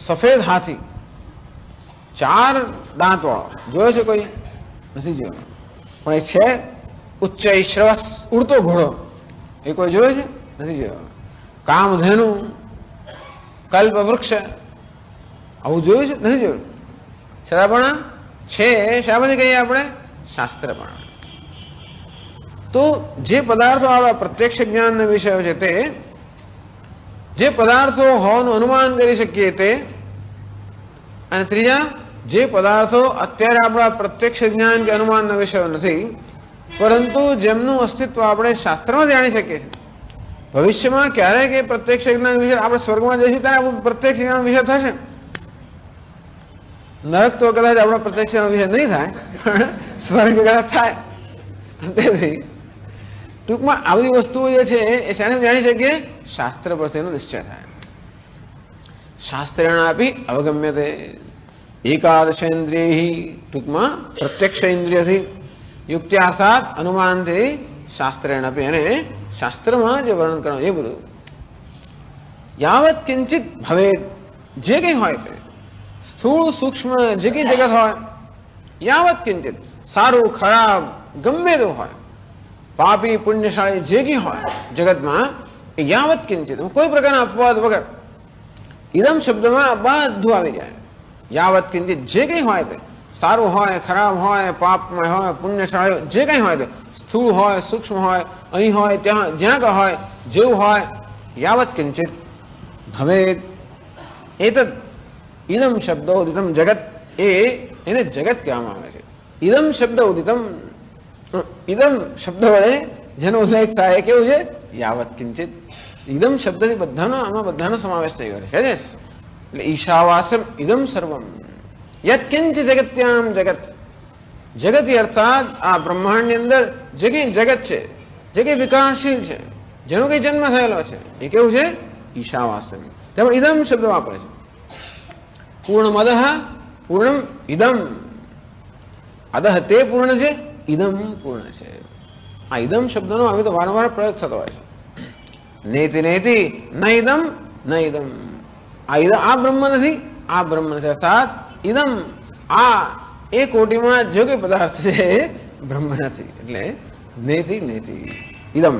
સફેદ હાથી, 4 દાંત વાળો જોયો છે કોઈ? નથી જોયો. પણ એ છે ઉચ્ચ શ્રવસ ઉડતો ઘોડો, એ કોઈ જોયો છે? નથી જોયો. કામધેનુ, કલ્પ વૃક્ષ, આવું જોયું છે? નથી જોયું. છતાં છે શામાંથી કહીએ આપણે? શાસ્ત્રપણા. તો જે પદાર્થો આપણા પ્રત્યક્ષ જ્ઞાનના વિષયો છે તે, જે પદાર્થો હોવાનું અનુમાન કરી શકીએ તે, અને ત્રીજા જે પદાર્થો અત્યારે આપણા પ્રત્યક્ષ જ્ઞાન કે અનુમાનના વિષયો નથી, પરંતુ જેમનું અસ્તિત્વ આપણે શાસ્ત્રમાં જાણી શકીએ છીએ. ભવિષ્યમાં ક્યારેક એ પ્રત્યક્ષ જ્ઞાન વિષય આપણે સ્વર્ગમાં જઈશું ત્યારે પ્રત્યક્ષ જ્ઞાન વિષય થશે. નરક તો કદાચ આપણા પ્રત્યક્ષ જ્ઞાન વિષય નહીં થાય, પણ સ્વર્ગ કદાચ થાય. તેથી ટૂંકમાં આવી વસ્તુઓ જે છે એ શાને જાણી શકીએ? શાસ્ત્ર પરથી એનો નિશ્ચય થાય. શાસ્ત્રેણ આપી અવગમ્યતે એકાદશેન્દ્રિય, ટૂંકમાં પ્રત્યક્ષ ઇન્દ્રિયથી, યુક્ત્યાર્થાત અનુમાનથી, શાસ્ત્રેણ આપી, અને શાસ્ત્રમાં જે વર્ણન કરવાનું એ બધું. યાવત કિંચિત ભવે, જે કંઈ હોય તે સ્થૂળ સૂક્ષ્મ જે કંઈ જગત હોય, યાવત કિંચિત, સારું ખરાબ ગમે તે હોય, પાપી પુણ્યશાળી જે કંઈ હોય જગતમાં, એ યાવત કિંચિત, કોઈ પ્રકારના અપવાદ વગર ઇદમ શબ્દમાં બધું આવી જાય. યાવત કિંચિત જે કંઈ હોય તે, સારું હોય ખરાબ હોય, પાપમય હોય પુણ્યશાળી જે કંઈ હોય તે, સ્થૂળ હોય સૂક્ષ્મ હોય, અહીં હોય ત્યાં જ્યાં ક હોય, જેવું હોય, યાવત કિંચિત ભવે એતદ ઇદમ શબ્દ ઉદિતમ જગત, એને જગત કહેવામાં આવે છે. ઇદમ શબ્દ ઉદિતમ, ઇદમ શબ્દ વડે જેનો ઉલ્લેખ થાય કેવું છે? યાવત કિંચિત. ઇદમ શબ્દથી બધાનો, આમાં બધાનો સમાવેશ થઈ ગયો છે. એટલે ઈશાવાસમ ઇદમ સર્વમ યત્કિંચ જગત્યામ જગત, જગતી અર્થાત આ બ્રહ્માંડની અંદર જે કંઈ જગત છે, જે કંઈ વિકાસશીલ છે, જેનો કંઈ જન્મ થયેલો છે, એ કેવું છે? ઈશાવાસમ. તેમાં ઇદમ શબ્દ વાપરે છે. પૂર્ણમદ પૂર્ણમ ઇદમ, અદહ તે પૂર્ણ છે, ઇદમ પૂર્ણ છે. આ ઇદમ શબ્દનો હવે તો વારંવાર પ્રયોગ થતો હોય છે. નેતિ નેતિ ન ઇદમ ન ઇદમ, આ બ્રહ્મ નથી, આ બ્રહ્મ નથી. અર્થાત ઇદમ, આ એ કોટીમાં જો કોઈ પદાર્થ છે એ બ્રહ્મ નથી. એટલે નેતિ નેતિ ઇદમ,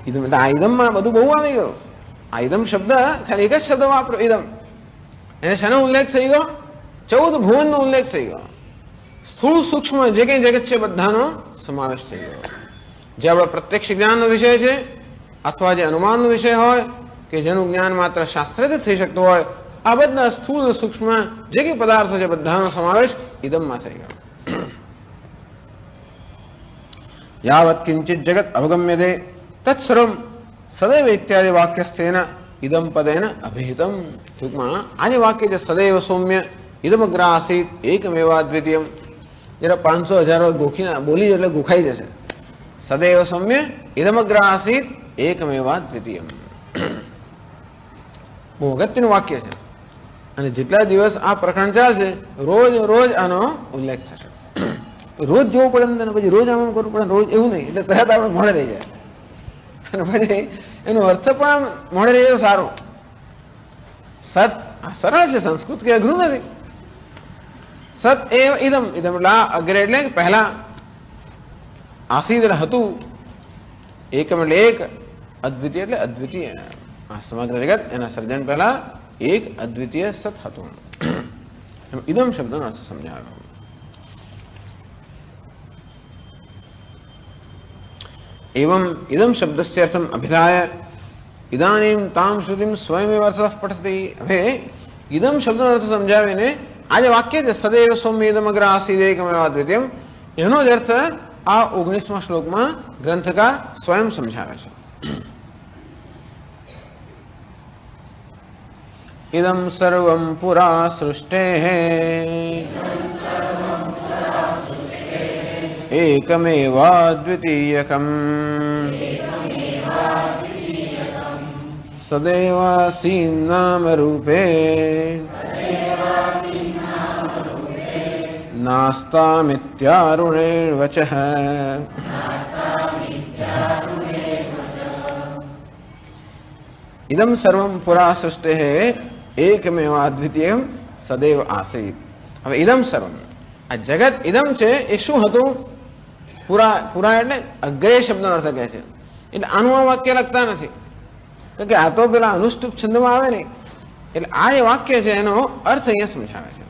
ઇદમ એટલે આ ઇદમમાં બધું બહુ આવી ગયું. આ ઇદમ શબ્દ ખાલી એક જ શબ્દ વાપરો, ઇદમ. એને શાનો ઉલ્લેખ થઈ ગયો? 14 ભુવનનો ઉલ્લેખ થઈ ગયો. સ્થૂળ સૂક્ષ્મ જે કંઈ જગત છે બધાનો સમાવેશ થઈ ગયો. જે આપણા પ્રત્યક્ષ જ્ઞાનનો વિષય છે, અથવા જે અનુમાનનો વિષય હોય, કે જેનું જ્ઞાન માત્ર શાસ્ત્રથી થઈ શકતું હોય, આ બધા સ્થૂળ સૂક્ષ્મ જે કંઈ પદાર્થો છે બધાનો સમાવેશ ઇદમમાં થઈ ગયો. યાવત કિંચિત જગત અવગમ્યતે તત્સર્વમ સદૈવ ઇત્યાદિ વાક્યસ્થેન ઇદમ પદેન અભિહિતમ. ટૂંકમાં આ જે વાક્ય છે સદૈવ સૌમ્ય ઇદમગ્ર આસીત એકમેવા દ્વિતીયમ, જરા 500,000 ગોખીને બોલી એટલે ગોખાઈ જશે. સદૈવ સૌમ્ય ઇદમગ્ર આસીત એકમેવા દ્વિતીયમ, બહુ અગત્યનું વાક્ય છે. અને જેટલા દિવસ આ પ્રકરણ ચાલશે રોજ રોજ આનો ઉલ્લેખ થશે. રોજ જોવું પડે ને, પછી રોજ આમ કરવું પડે, રોજ એવું નહીં. એટલે તરત આપણે મોડે રહી જાય, અને પછી એનો અર્થ પણ મોડે રહી જાય સારું. સત સરળ છે, સંસ્કૃત કે અઘરું નથી. સત એ ઇદમ, ઇદમ એટલે અગ્રે એટલે પહેલા, આસીદ હતું, એકમ એટલે એક, અદ્વિતીય એટલે અદ્વિતીય. આ સમગ્ર જગત એના સર્જન પહેલા એક અદ્વિતીય સત હતું. ઇદમ શબ્દનો અર્થ સમજાવ્યો. એવમ ઇદમ શબ્દસ્ય અર્થમ અભિધાય ઇદાનીમ તામ શ્રુતિમ સ્વયમેવ અર્થતઃ પઠતી. હવે ઇદમ શબ્દનો અર્થ સમજાવીને આ જે વાક્ય છે સદૈવ સૌમ્ય ઇદમગ્ર આસીદ એકમેવ અદ્વિતીયમ, એનો જ અર્થ આ 19મા શ્લોકમાં ગ્રંથકાર સ્વયં સમજાવે છે. ઇદમ સર્વમ પુરા સૃષ્ટેઃ એકમેવાદ્વિતીયકમ સદૈવાસી નામ રૂપે નાસ્તામિત્યારુણેર્વચઃ. ઇદમ સર્વમ પુરા સૃષ્ટેઃ એકમેવ અદ્વિતીયમ સદૈવ આસીત. હવે ઇદમ સર્વમ, આ જગત ઇદમ છે એ શું હતું? પુરા એટલે અગ્રે શબ્દનો અર્થ કહે છે. એટલે આનું આ વાક્ય લખતા નથી, કે આ તો પેલા અનુષ્ટુપ છંદમાં આવે નહીં. એટલે આ જે વાક્ય છે એનો અર્થ અહીંયા સમજાવે છે.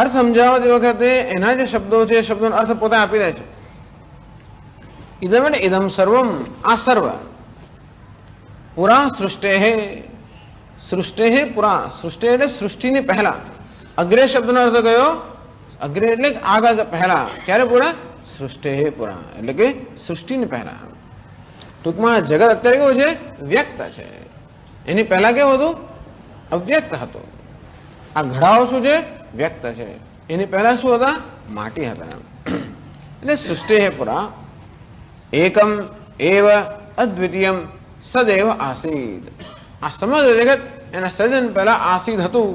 અર્થ સમજાવતી વખતે એના જે શબ્દો છે એ શબ્દોનો અર્થ પોતે આપી દે છે. ઇદમ એટલે ઇદમ સર્વમ, આ સર્વ. પુરા સૃષ્ટે, સૃષ્ટે પુરા, સૃષ્ટિ એટલે સૃષ્ટિની પહેલા. અગ્રે શબ્દનો અર્થ કયો? અગ્રે એટલે આગળ પહેલા. ક્યારે પુરા? સૃષ્ટે પુરા એટલે કે સૃષ્ટિની પહેલા. ટૂંકમાં જગત અત્યારે કેવું છે? વ્યક્ત છે. એની પહેલા કેવું હતું? અવ્યક્ત હતું. આ ઘડાઓ શું છે? વ્યક્ત છે. એની પહેલા શું હતા? માટી હતા. એટલે સૃષ્ટિ પુરા એકમ એવ અદ્વિતીયમ સદૈવ આસીદ. આ સમગ્ર જગત એના સર્જન પહેલા આસીદ હતું.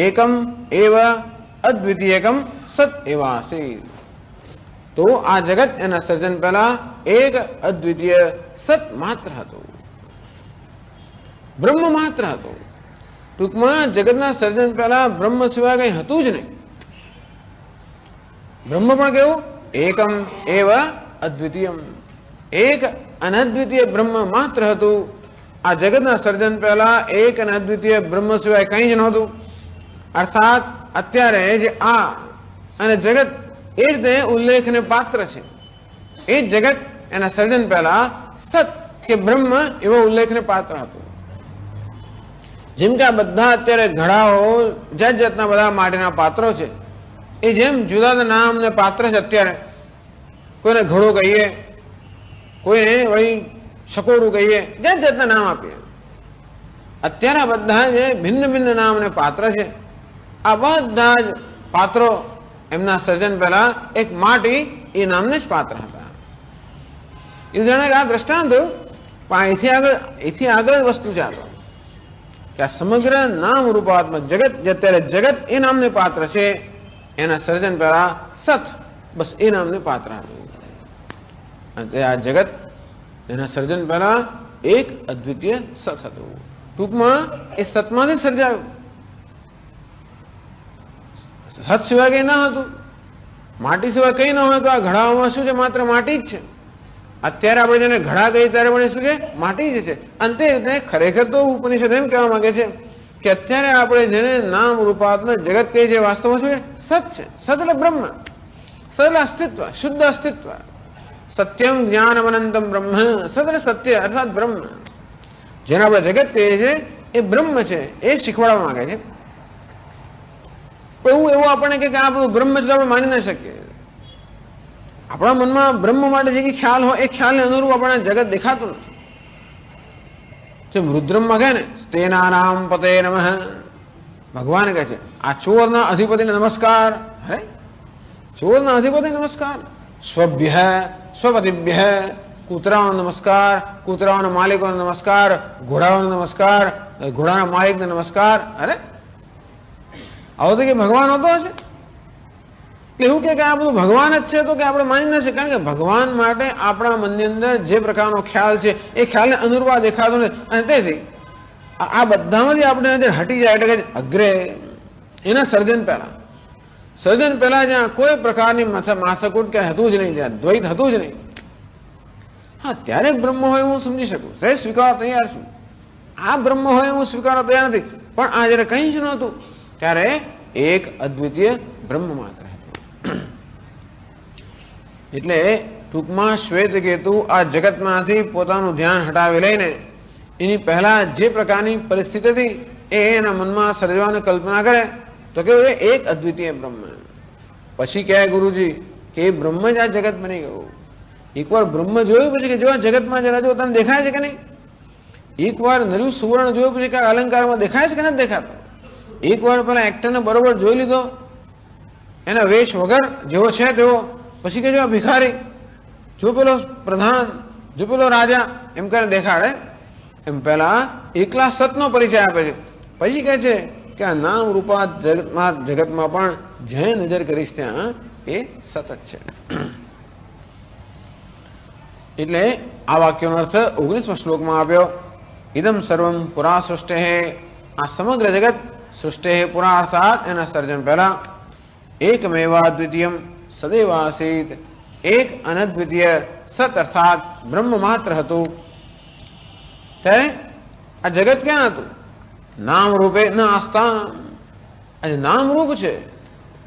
એકમ એવ અદ્વિતીયકમ સત એવ આસીદ. તો આ જગત એના સર્જન પહેલા એક અદ્વિતીય સત માત્ર હતું, બ્રહ્મ માત્ર હતું. ટૂંકમાં જગતના સર્જન પહેલા બ્રહ્મ સિવાય કઈ હતું જ નહીં. બ્રહ્મ પણ કેવું? એકમ એવ અદ્વિતીયમ, એક અનદ્વિતીય બ્રહ્મ માત્ર હતું. આ જગતના સર્જન પહેલા એક અને અદ્વિતીય બ્રહ્મ સિવાય કંઈ જ નહોતું. અર્થાત અત્યારે જે આ અને જગત એ રીતે ઉલ્લેખને પાત્ર છે. એ જગત એના સર્જન પહેલા સત કે બ્રહ્મ એવો ઉલ્લેખને પાત્ર હતું. જેમ કે આ બધા અત્યારે ઘડાઓ જાત જાતના બધા માટેના પાત્રો છે, એ જેમ જુદા જુદા નામ ને પાત્ર છે. અત્યારે કોઈને ઘડો કહીએ, કોઈને વળી શકોરું કહીએ, જાત જાતના નામ આપીએ. અત્યારે બધા જે ભિન્ન ભિન્ન નામ અને પાત્ર છે, આ બધા જ પાત્રો એમના સર્જન પહેલા એક માટી એ નામને જ પાત્ર હતા. એ જાણે કે આ દ્રષ્ટાંત, પણ એથી આગળ વસ્તુ છે. કે આ સમગ્ર નામ રૂપાત્મક જગત, જે અત્યારે જગત એ નામને પાત્ર છે, એના સર્જન પહેલા સત, બસ એ નામને પાત્ર હતું. આ જગત એના સર્જન પહેલા એક અદ્વિતીય સત હતું. ટૂંકમાં એ સતમાંથી સર્જાયું. સત સિવાય કઈ ના હતું, માટી સિવાય કઈ ન હોય. તો આ ઘડાઓમાં શું છે? માત્ર માટી જ છે. અત્યારે આપણે જેને ઘડા કહીએ ત્યારે પણ શું છે? માટી જ છે. અંતે રીતે ખરેખર તો ઉપનિષદ એમ કહેવા માંગે છે કે અત્યારે આપણે જેને નામ રૂપાત્મક જગત કહીએ છીએ, વાસ્તવમાં શું છે? સત છે. સત એટલે બ્રહ્મ, સત એટલે અસ્તિત્વ, શુદ્ધ અસ્તિત્વ. સત્યમ જ્ઞાનમ અનંતમ બ્રહ્મ, સત એટલે સત્ય અર્થાત બ્રહ્મ. જેને આપણે જગત કહીએ છીએ એ બ્રહ્મ છે, એ શીખવાડવા માંગે છે. એવું આપણને કે આ બધું બ્રહ્મ છે આપણે માની ના શકીએ. આપણા મનમાં બ્રહ્મ માટે જે ખ્યાલ હોય એ ખ્યાલને અનુરૂપ આપણને જગત દેખાતું નથી. જેમ રુદ્રમમાં કહે ને, સ્તેનાનામ પતે નમઃ, ભગવાન કહે છે આ ચોરના અધિપતિને નમસ્કાર. હે, ચોરના અધિપતિ નમસ્કાર. સ્વભ્ય સ્વપતિભ્ય, કૂતરાઓનો નમસ્કાર, કૂતરાઓના માલિકોનો નમસ્કાર, ઘોડાઓનો નમસ્કાર, ઘોડાના માલિકને નમસ્કાર. અરે આવો તો કે ભગવાન હોતો હશે. એવું કે આ બધું ભગવાન જ છે, તો કે આપણે માની ના શકીએ. કારણ કે ભગવાન માટે આપણા મનની અંદર જે પ્રકારનો ખ્યાલ છે એ ખ્યાલને અનુરૂપ દેખાતો નથી. અને તેથી આ બધામાંથી આપણે હટી જાય એટલે કે અગ્રે એના સર્જન પહેલા જ્યાં કોઈ પ્રકારની માથાકૂટ કે હતું જ નહીં, જ્યાં દ્વૈત હતું જ નહીં, હા ત્યારે બ્રહ્મ હોય હું સમજી શકું, તે સ્વીકારવા તૈયાર છું. આ બ્રહ્મ હોય હું સ્વીકારવા તૈયાર નથી. પણ આ જયારે કંઈ જ નહોતું ત્યારે એક અદ્વિતીય બ્રહ્મ માત્ર હતું. એટલે ટૂંકમાં શ્વેતકેતુ આ જગતમાંથી પોતાનું ધ્યાન હટાવી લઈને એની પહેલા જે પ્રકારની પરિસ્થિતિ હતી એ એના મનમાં સર્જવાની કલ્પના કરે તો કે એક અદ્વિતીય બ્રહ્મ. પછી કહે ગુરુજી કે એ બ્રહ્મ જ આ જગત બની ગયું. એકવાર બ્રહ્મ જોયું પછી કે જો આ જગતમાં જરા જો તને દેખાય છે કે નહીં, એકવાર નર્યું સુવર્ણ જોયું પછી કે અલંકારમાં દેખાય છે કે નથી દેખાતો, એકવાર પેલા એક્ટરને બરોબર જોઈ લીધો એના વેશ વગર જેવો છે તેવો, પછી કે જો આ ભિખારી, જો પેલો પ્રધાન, જો પેલો રાજા, એમ કરીને દેખાડે. એમ પહેલા એકલા સતનો પરિચય આપે છે. પછી કહે છે કે આ નામ રૂપા જગતમાં પણ જ્યાં નજર કરીશ ત્યાં એ સતત છે. એટલે આ વાક્યનો અર્થ 19મા શ્લોકમાં આપ્યો. ઇદમ સર્વમ પુરા સૃષ્ટે આ સમગ્ર જગત સૃષ્ટિ પુરાર્થાત એના સર્જન પહેલા એકમેવા દ્વિતીયમ સદૈવ આસીત, એક અનદ્વિતીય સત અર્થાત બ્રહ્મ માત્ર હતું. ત્યારે આ જગત ક્યાં હતું? નામ રૂપે ન આસ્થા. આજે નામ રૂપ છે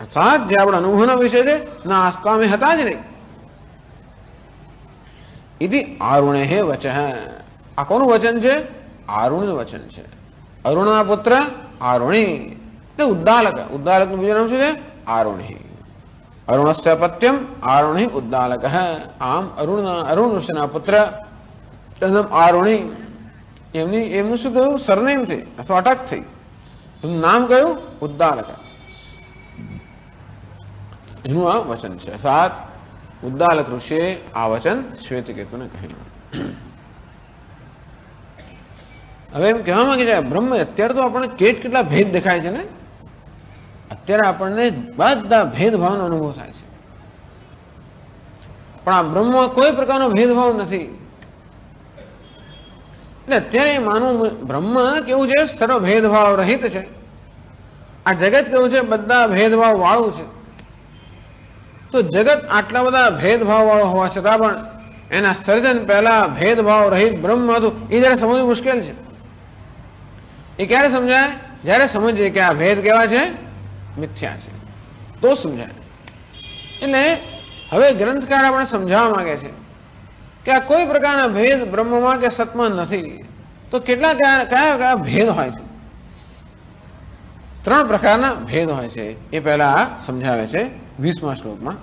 અર્થાત જે આપણા અનુભવના વિષય છે ન આસ્થા અમે હતા જ નહીં. ઇતિ આરુણે હે વચ. આ કોનું વચન છે? આરુણનું વચન છે. અરુણના પુત્ર આરુણી એટલે ઉદ્દાલક. ઉદ્દાલકનું બીજું નામ શું છે? આરુણી. અરુણસ્ય પત્યમ આરુણી ઉદ્દાલક. આમ અરુણ ઋષિના પુત્ર આરુણી એમનું શું કહ્યું? સરનેમ થઈ અથવા અટક થઈ. એમનું નામ કયું? ઉદ્દાલક. એનું આ વચન છે. સાત ઉદ્દાલક ઋષિએ આ વચન શ્વેતકેતુને કહ્યું. હવે એમ કહેવા માંગે છે બ્રહ્મ અત્યારે તો આપણને કેટલા ભેદ દેખાય છે ને. અત્યારે આપણને બધા ભેદભાવનો અનુભવ થાય છે, પણ આ બ્રહ્મમાં કોઈ પ્રકારનો ભેદભાવ નથી. એટલે અત્યારે માનવું બ્રહ્મ કેવું છે? સર્વ ભેદભાવ રહિત છે. આ જગત કેવું છે? બધા ભેદભાવ વાળું છે. તો જગત આટલા બધા ભેદભાવ વાળો હોવા છતાં પણ એના સર્જન પહેલા ભેદભાવ રહિત બ્રહ્મ હતું. એ જયારે સમજવું મુશ્કેલ છે. એ ક્યારે સમજાય? જયારે સમજીએ કે આ ભેદ કેવા છે? મિથ્યા છે, તો સમજાય. એટલે હવે ગ્રંથકાર આપણે સમજાવવા માંગે છે કે આ કોઈ પ્રકારના ભેદ બ્રહ્મમાં કે સતમાં નથી. તો કેટલા કયા ભેદ હોય છે? 3 પ્રકારના ભેદ હોય છે. એ પહેલા સમજાવે છે 20મા શ્લોકમાં.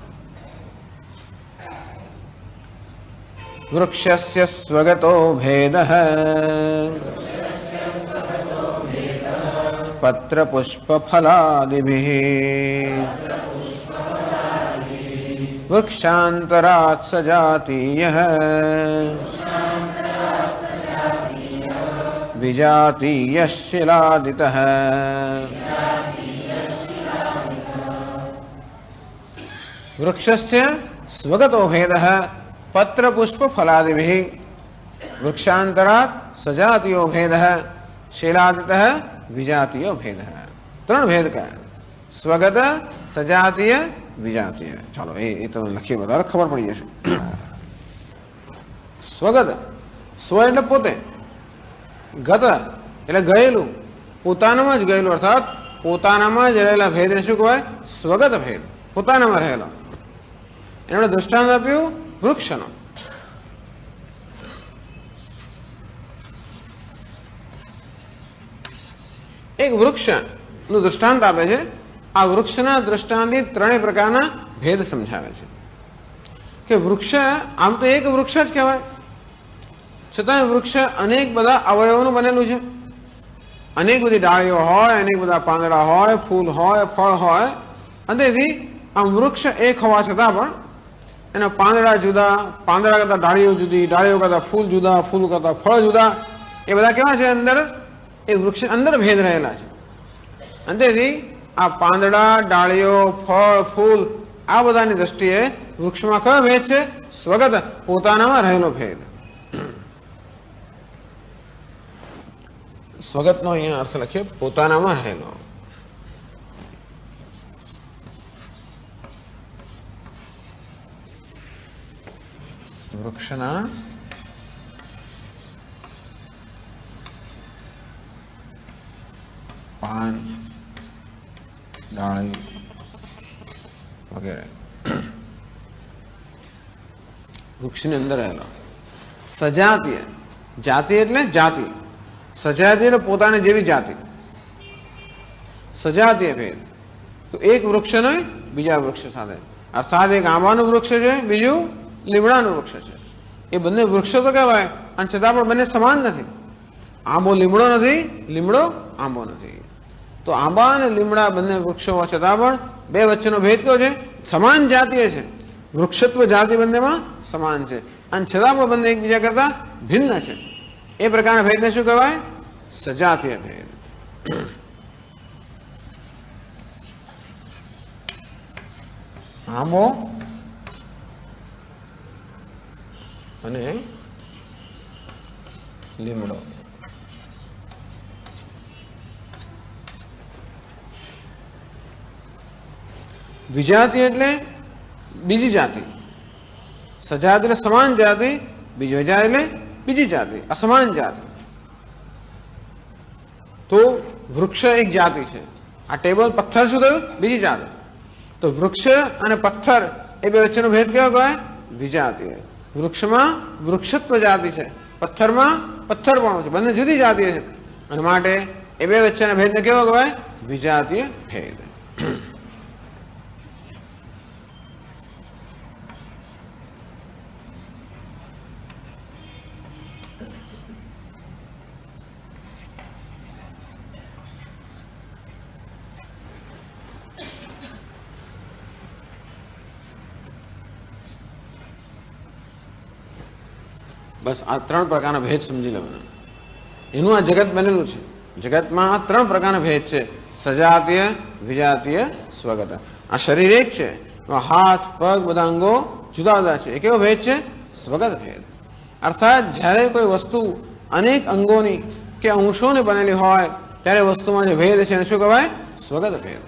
વૃક્ષસ્ય સ્વગતો ભેદઃ પત્ર પુષ્પ ફલાદિભિઃ વૃક્ષાંતરાત્ સજાતીયઃ વિજાતીયઃ શિલાદિતઃ. વૃક્ષસ્ય સ્વગતો ભેદઃ પત્ર પુષ્પ ફલાદિભિઃ વૃક્ષાંતરાત્ સજાતીયો ભેદઃ શિલાદિતઃ વિજાતીય ભેદ. 3 ભેદ કયા? સ્વગત, સજાતીય, વિજાતીય. ચાલો એ તમે લખી બધા ખબર પડી જશે. સ્વગત, સ્વ એટલે પોતે, ગત એટલે ગયેલું, પોતાનામાં જ ગયેલું અર્થાત પોતાનામાં જ રહેલા ભેદને શું કહેવાય? સ્વગત ભેદ, પોતાનામાં રહેલો. એમણે દૃષ્ટાંત આપ્યું વૃક્ષનો. એક વૃક્ષનું દૃષ્ટાંત આપે છે. આ વૃક્ષના દ્રષ્ટાંતથી 3 પ્રકારના ભેદ સમજાવે છે. કે વૃક્ષ આમ તો એક વૃક્ષ જ કહેવાય, છતાં વૃક્ષ અનેક બધા અવયવોનું બનેલું છે. અનેક બધી ડાળીઓ હોય, અનેક બધા પાંદડા હોય, ફૂલ હોય, ફળ હોય. અને તેથી આમ વૃક્ષ એક હોવા છતાં પણ એના પાંદડા જુદા, પાંદડા કરતા ડાળીઓ જુદી, ડાળીઓ કરતા ફૂલ જુદા, ફૂલ કરતા ફળ જુદા. એ બધા કેવા છે? અંદર એ વૃક્ષ અંદર ભેદ રહેલા છે. અને તેથી આ પાંદડા, ડાળીઓ, ફળ, ફૂલ આ બધાની દ્રષ્ટિએ વૃક્ષમાં કયો ભેદ છે? સ્વગત, પોતાનામાં રહેલો ભેદ. સ્વગતનો અહીંયા અર્થ લખીએ પોતાનામાં રહેલો. વૃક્ષના પાન, ડાળી વગેરે વૃક્ષની અંદર રહેલો. સજાતીય, જાતિ એટલે જાતિ, સજાતીય એટલે પોતાની જેવી જાતિ. સજાતીય ભેદ તો એક વૃક્ષ નહીં બીજા વૃક્ષ સાથે, અર્થાત એક આંબાનું વૃક્ષ છે, બીજું લીમડાનું વૃક્ષ છે. એ બંને વૃક્ષો તો કહેવાય, અને છતાં પણ બંને સમાન નથી. આંબો લીમડો નથી, લીમડો આંબો નથી. તો આંબા અને લીમડા બંને વૃક્ષો હોવા છતાં પણ બે વચ્ચેનો ભેદ કયો છે? સમાન જાતીય છે. વૃક્ષત્વ જાતિ બંનેમાં સમાન છે, અને છતાં પણ બંને એકબીજા કરતા ભિન્ન છે. એ પ્રકારના ભેદને શું કહેવાય? સજાતીય ભેદ. આંબો અને લીમડો વિજાતિ એટલે બીજી જાતિ, સજાતિ એટલે સમાન જાતિ, બીજી જાતિ એટલે બીજી જાતિ, અસમાન જાતિ. તો વૃક્ષ એક જાતિ છે. આ ટેબલ પથ્થર શું થયું? બીજી જાતિ. તો વૃક્ષ અને પથ્થર એ બે વચ્ચેનો ભેદ કેવો કહેવાય? વિજાતિ. વૃક્ષમાં વૃક્ષત્વ જાતિ છે, પથ્થરમાં પથ્થરપણું છે, બંને જુદી જાતિ છે, અને માટે એ બે વચ્ચેના ભેદને કેવો કહેવાય? વિજાતીય ભેદ. બસ આ ત્રણ પ્રકારના ભેદ સમજી લેવાના. એનું આ જગત બનેલું છે. જગતમાં આ ત્રણ પ્રકારના ભેદ છે: સજાતીય, વિજાતીય, સ્વગત. આ શરીર એક છે, હાથ પગ બધા અંગો જુદા જુદા છે. એ કેવો ભેદ છે? સ્વગત ભેદ. અર્થાત જ્યારે કોઈ વસ્તુ અનેક અંગોની કે અંશોને બનેલી હોય ત્યારે વસ્તુમાં જે ભેદ છે એને શું કહેવાય? સ્વગત ભેદ.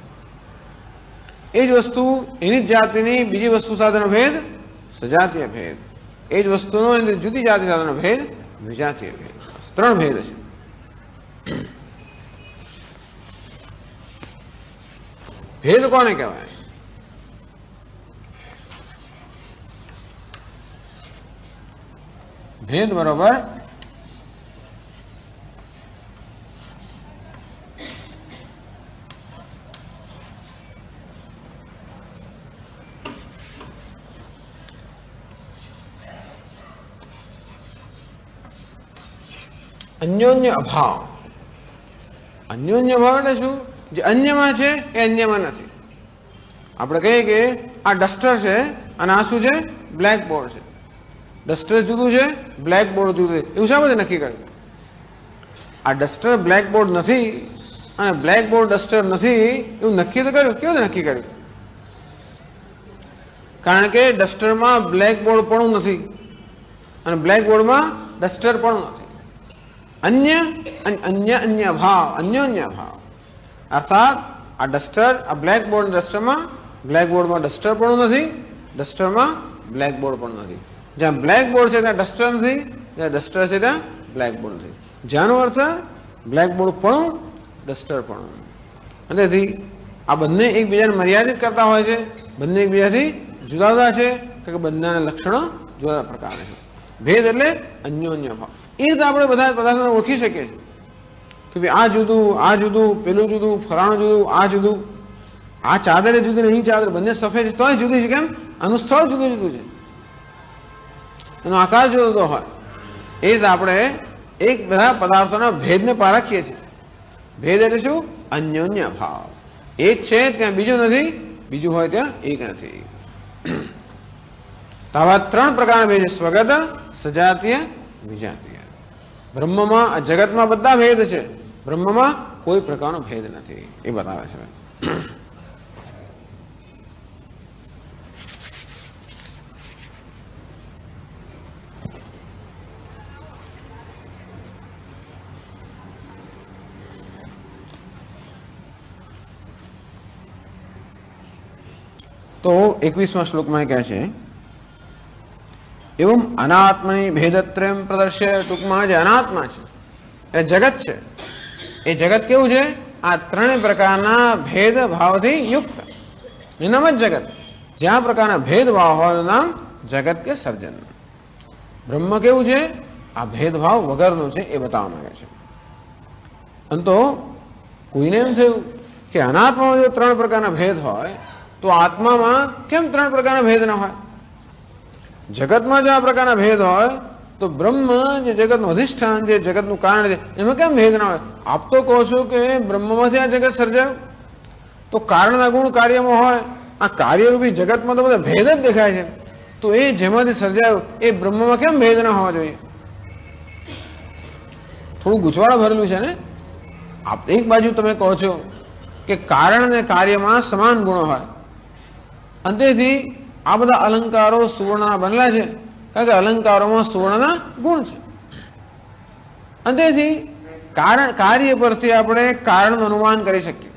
એ જ વસ્તુ એની જ જાતિની બીજી વસ્તુ સાથેનો ભેદ સજાતીય ભેદ. એ જ વસ્તુનો જુદી જાતિ સાથેનો ભેદ વિજાતીય ભેદ. ત્રણ ભેદ છે. ભેદ કોને કહેવાય? ભેદ બરોબર અન્યોન્ય અભાવ. અન્યોન્ય અભાવ એટલે શું? જે અન્યમાં છે એ અન્યમાં નથી. આપણે કહીએ કે આ ડસ્ટર છે અને આ શું છે? બ્લેકબોર્ડ છે. ડસ્ટર જુદું છે, બ્લેકબોર્ડ જુદું છે. એવું શા માટે નક્કી કર્યું? આ ડસ્ટર બ્લેકબોર્ડ નથી અને બ્લેકબોર્ડ ડસ્ટર નથી એવું નક્કી તો કર્યું. કેવું નક્કી કર્યું? કારણ કે ડસ્ટરમાં બ્લેકબોર્ડ પણ નથી અને બ્લેકબોર્ડમાં ડસ્ટર પણ નથી. અન્ય અન્ય અન્ય ભાવ, અન્યોન્ય ભાવ. અર્થાત આ ડસ્ટર, આ બ્લેકબોર્ડ ડસ્ટરમાં, બ્લેકબોર્ડમાં ડસ્ટર પણ નથી, ડસ્ટરમાં બ્લેકબોર્ડ પણ નથી. જ્યાં બ્લેકબોર્ડ છે ત્યાં ડસ્ટર નથી, જ્યાં ડસ્ટર છે ત્યાં બ્લેકબોર્ડ નથી. જેનો અર્થ બ્લેકબોર્ડ પણ ડસ્ટર પણ. અને તેથી આ બંને એકબીજાને મર્યાદિત કરતા હોય છે, બંને એકબીજાથી જુદા જુદા છે કે બંનેના લક્ષણો જુદા પ્રકારના છે. ભેદ એટલે અન્યોન્ય ભાવ. એ રીતે આપણે બધા પદાર્થોને ઓળખી શકીએ છીએ કે ભાઈ આ જુદું, આ જુદું, પેલું જુદું, ફલાણું જુદું, આ જુદું, આ ચાદર એ જુદી, નહીં ચાદર, બંને સફેદ છે તોય જુદી છે. કેમ? આનું સ્થળ જુદું જુદું છે, એનો આકાર જુદો જુદો હોય. એ રીતે આપણે એક બધા પદાર્થોના ભેદને પારખીએ છીએ. ભેદ એટલે શું? અન્યોન્ય ભાવ. એક છે ત્યાં બીજું નથી, બીજું હોય ત્યાં એક નથી. તો આવા ત્રણ પ્રકારના ભેદ છે: સ્વગત, સજાતીય, વિજાતીય. બ્રહ્મમાં, આ જગતમાં બધા ભેદ છે, બ્રહ્મમાં કોઈ પ્રકારનો ભેદ નથી. એ બતાવે છે. તો 21મા શ્લોકમાં કહે છે એવમ અનાત્મની ભેદત્રયમ પ્રદર્શ્ય. ટૂંકમાં જે અનાત્મા છે એ જગત છે. એ જગત કેવું છે? આ ત્રણેય પ્રકારના ભેદભાવથી યુક્ત. એનું નામ જ જગત. જ્યાં પ્રકારના ભેદભાવ હોય એનું નામ જગત કે સર્જન. બ્રહ્મ કેવું છે? આ ભેદભાવ વગરનું છે. એ બતાવવા માંગે છે. અને તો કોઈને એમ થયું કે અનાત્મામાં જો ત્રણ પ્રકારના ભેદ હોય તો આત્મામાં કેમ ત્રણ પ્રકારના ભેદ ન હોય? જગતમાં જો આ પ્રકારના ભેદ હોય તો બ્રહ્મ જે જગતનું અધિષ્ઠાન, જે જગતનું કારણ છે, એમાં કેમ ભેદ ના હોય? આપ તો કહો છો કે બ્રહ્મમાંથી આ જગત સર્જાયું, તો કારણના ગુણ કાર્યમાં હોય. આ કાર્યરૂપી જગતમાં તો બધા ભેદ જ દેખાય છે. તો એ જેમાંથી સર્જાયું એ બ્રહ્મમાં કેમ ભેદ ના હોવા જોઈએ? થોડું ગૂંચવાડા ભરેલું છે ને. આપ એક બાજુ તમે કહો છો કે કારણ અને કાર્યમાં સમાન ગુણો હોય, અંતેથી આ બધા અલંકારો સુવર્ણના બનેલા છે કારણ કે અલંકારોમાં સુવર્ણના ગુણ છે. અંતેથી કારણ કાર્ય પરથી આપણે કારણનું અનુમાન કરી શકીએ.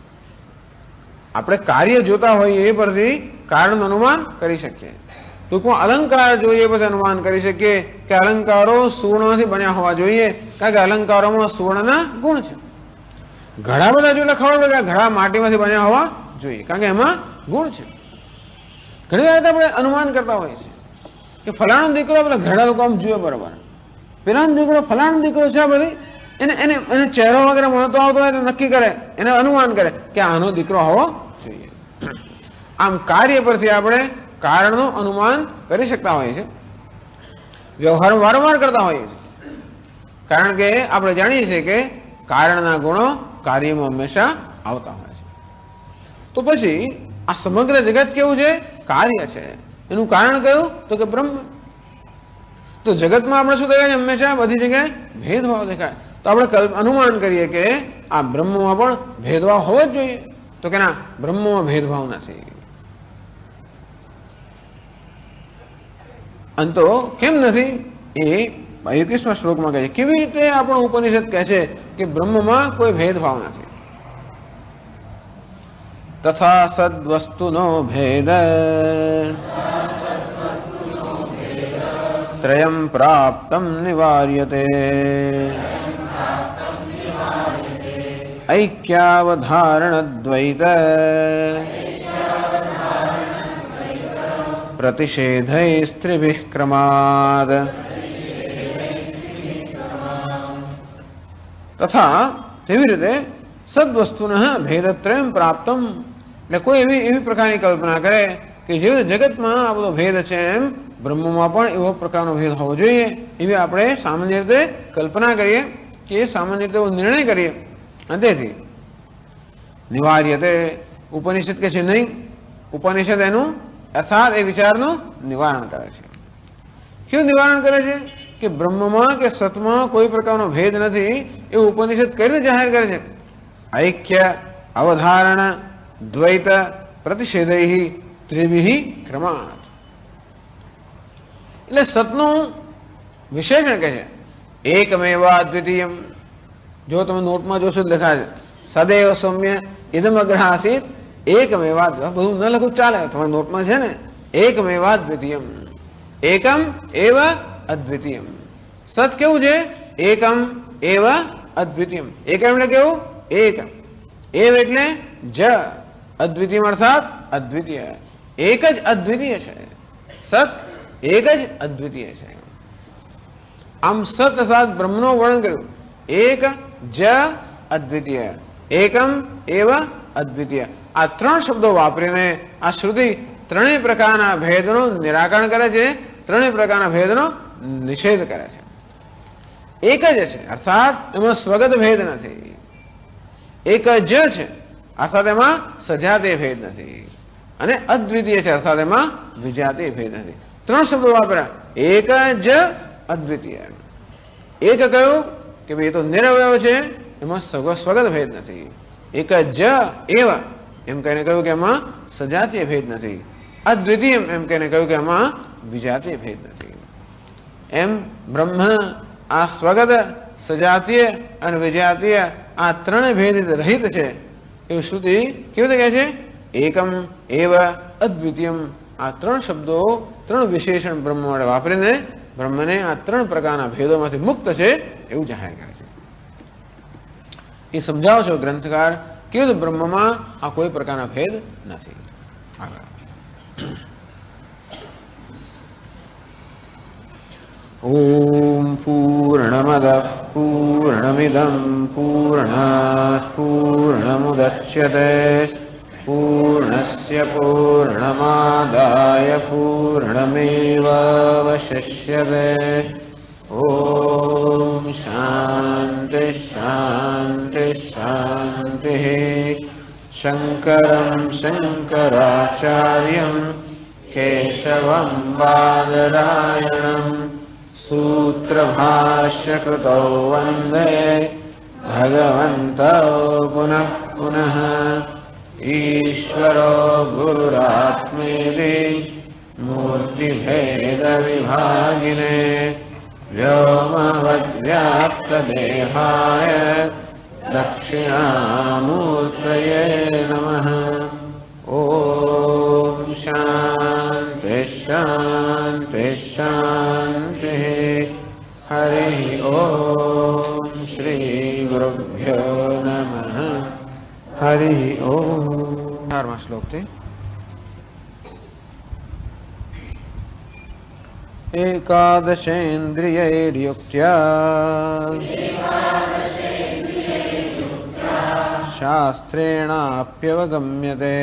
આપણે કાર્ય જોતા હોઈએ એ પરથી કારણનું અનુમાન કરી શકીએ. ટૂંકમાં અલંકાર જોઈએ પછી અનુમાન કરી શકીએ કે અલંકારો સુવર્ણમાંથી બન્યા હોવા જોઈએ, કારણ કે અલંકારોમાં સુવર્ણના ગુણ છે. ઘડા બધા જો ખબર પડે કે ઘડા માટીમાંથી બન્યા હોવા જોઈએ, કારણ કે એમાં ગુણ છે. ઘણી વાર આપણે અનુમાન કરતા હોઈએ છીએ કે ફલાણો દીકરો પેલા ઘરડા લોકો આમ જુએ બરોબર, પેલાનો દીકરો ફલાણો દીકરો છે બધી એને એને એને ચહેરો વગેરે મળતો આવતો હોય તો નક્કી કરે, એને અનુમાન કરે કે આનો દીકરો હોવો જોઈએ. આમ કાર્ય પરથી આપણે કારણનું અનુમાન કરી શકતા હોઈએ છીએ, વ્યવહાર વારંવાર કરતા હોઈએ છીએ, કારણ કે આપણે જાણીએ છીએ કે કારણના ગુણો કાર્યમાં હંમેશા આવતા હોય છે. તો પછી આ સમગ્ર જગત કેવું છે? કાર્ય છે. એનું કારણ કયું? તો કે બ્રહ્મ. તો જગતમાં આપણે શું દેખાય છે? હંમેશા બધી જગ્યાએ ભેદભાવ દેખાય. તો આપણે અનુમાન કરીએ કે આ બ્રહ્મમાં પણ ભેદભાવ હોવો જ જોઈએ. તો કે ના, બ્રહ્મમાં ભેદભાવ નથી. અંતો કેમ નથી એ 21મા શ્લોકમાં કહે છે. કેવી રીતે આપણો ઉપનિષદ કહે છે કે બ્રહ્મમાં કોઈ ભેદભાવ નથી? તથા સદ્વસ્તુનો ભેદ ત્રયમ પ્રાપ્તમ નિવાર્યતે ઐક્યાવધારણદ્વૈત પ્રતિષેધૈસ્ત્રિભિઃ ક્રમાદ. તથા તેવી રીતે સદ્વસ્તુનઃ ભેદત્રયમ પ્રાપ્તમ, એટલે કોઈ એવી પ્રકારની કલ્પના કરે કે જેવી જગતમાં આ બધો ભેદ છે એમ બ્રહ્મમાં પણ એવો પ્રકારનો ભેદ હોવો જોઈએ, એવી આપણે સામાન્ય રીતે કલ્પના કરીએ કે સામાન્ય રીતે નિર્ણય કરીએ. અને તેથી નિવાર્યતે, ઉપનિષદ કે છે નહીં, ઉપનિષદ એનું અર્થાત એ વિચારનું નિવારણ કરે છે. કેવું નિવારણ કરે છે? કે બ્રહ્મમાં કે સતમાં કોઈ પ્રકારનો ભેદ નથી એવું ઉપનિષદ કઈ રીતે જાહેર કરે છે? ઐક્ય અવધારણ દ્વૈત પ્રતિષેધૈ ત્રિભિઃ ક્રમાત. એટલે સતનું વિશેષણ કહે છે એકમેવા અદ્વિતીયમ. જો તમે નોટમાં જોશો લખા છે સદૈવ સૌમ્ય ઇદમ અગ્રહાસીત એકમેવા, બધું ન લખું ચાલે, તમારી નોટમાં છે ને એકમેવા દ્વિતીયમ, એકમ એવ અદ્વિતીયમ. સત કેવું છે? એકમ એવ અદ્વિતીયમ. એકમ એટલે કેવું? એક. એવ એટલે જ, અદ્વિતીયમ અર્થાત અદ્વિતીય, એક જ અદ્વિતીય છે. સત એક જ અદ્વિતીય છે. આમ સત અર્થાત બ્રહ્મનો વર્ણન કર્યું. એક જ અદ્વિતીય, એકમ એવ અદ્વિતીય. આ ત્રણ શબ્દો વાપરીને આ શ્રુતિ ત્રણેય પ્રકારના ભેદનું નિરાકરણ કરે છે, ત્રણેય પ્રકારના ભેદનો નિષેધ કરે છે. એક જ છે અર્થાત એમાં સ્વગત ભેદ નથી, એક જ છે અર્થાત એમાં સજાતીય ભેદ નથી, અને અદ્વિતીય છે અર્થાત એમાં વિજાતીય ભેદ નથી. ત્રણ શબ્દો વાપર્યા. એક જ અદ્વિતીય. એક કયું કે ભાઈ એ તો નિરવયવ છે, એમાં સ્વગત ભેદ નથી. એક જ એવ એમ કહીને કહ્યું કે એમાં સજાતીય ભેદ નથી. અદ્વિતીય એમ કહીને કહ્યું કે એમાં વિજાતીય ભેદ નથી. એમ બ્રહ્મ આ સ્વગત, સજાતીય અને વિજાતીય આ ત્રણેય ભેદ રહિત છે એવું શ્રુતિ કેવી રીતે કહે છે? એકમ એવ અદ્વિતીયમ. આ ત્રણ શબ્દો, ત્રણ વિશેષણ બ્રહ્મ માટે વાપરીને બ્રહ્મને આ ત્રણ પ્રકારના ભેદોમાંથી મુક્ત છે એવું જાહેર કરે છે. એ સમજાવો છો ગ્રંથકાર કેવું બ્રહ્મમાં આ કોઈ પ્રકારના ભેદ નથી. ઓમ પૂર્ણમદ પૂર્ણમિદં પૂર્ણાત પૂર્ણમુદચ્યતે પૂર્ણસ્ય પૂર્ણમાદાય પૂર્ણમેવાવશિષ્યતે. ઓમ શાંતિ શાંતિ શાંતિ. શંકરં શંકરાચાર્યં કેશવં બાદરાયણં સૂત્રભાષ્યકૃતો વંદે ભગવન્તો પુનઃ પુનઃ. ઈશ્વરો ગુરુરાત્મેતિ મૂર્તિભેદવિભાગિને વ્યોમવદ્વ્યાપ્તદેહાય દક્ષિણામૂર્તયે નમઃ. हरि ओम। 18वां श्लोक थी। एकादशेन्द्रियैर्युक्त्या शास्त्रेणाप्यवगम्यते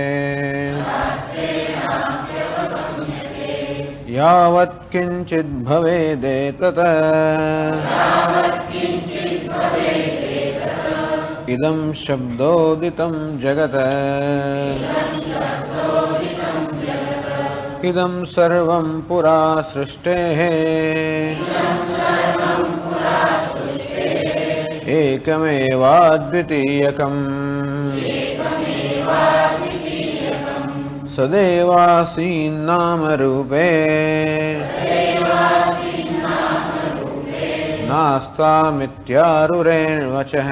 यावत् किञ्चित् भवेदेतत् इदं शब्दोदितं जगत् इदं सर्वं पुरा सृष्टेः एकमेवाद्वितीयकम् सदेवासीन्नामरूपे नास्तामित्यारुरेण्वचः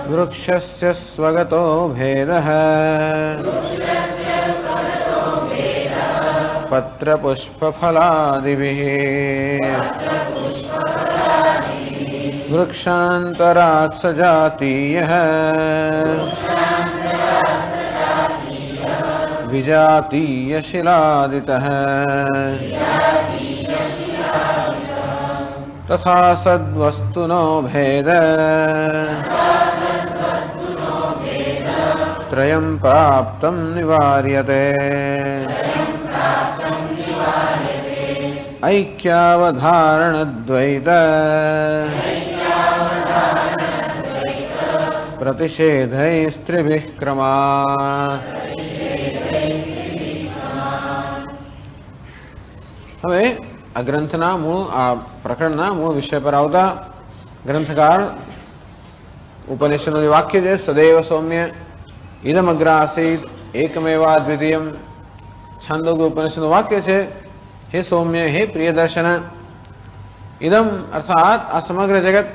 वृक्षस्य स्वगतो भेदः पत्रपुष्पफलादिभिः वृक्षान्तरात् सजातीयः विजातीयशिलादितः तथा सद्वस्तुनो भेद त्रयं प्राप्तं निवार्यते ऐक्यावधारणद्वैत प्रतिषेधैस्त्रिभिः क्रमात्। હવે આ ગ્રંથના મૂળ આ પ્રકરણના મૂળ વિષય પર આવતા ગ્રંથકાર ઉપનિષદનું જે વાક્ય છે સદૈવ સૌમ્ય ઇદમ અગ્ર આસીત એકમેવા દ્વિતીયમ, છાંદોગ્ય ઉપનિષદનું વાક્ય છે હે સૌમ્ય હે પ્રિયદર્શન ઇદમ અર્થાત આ સમગ્ર જગત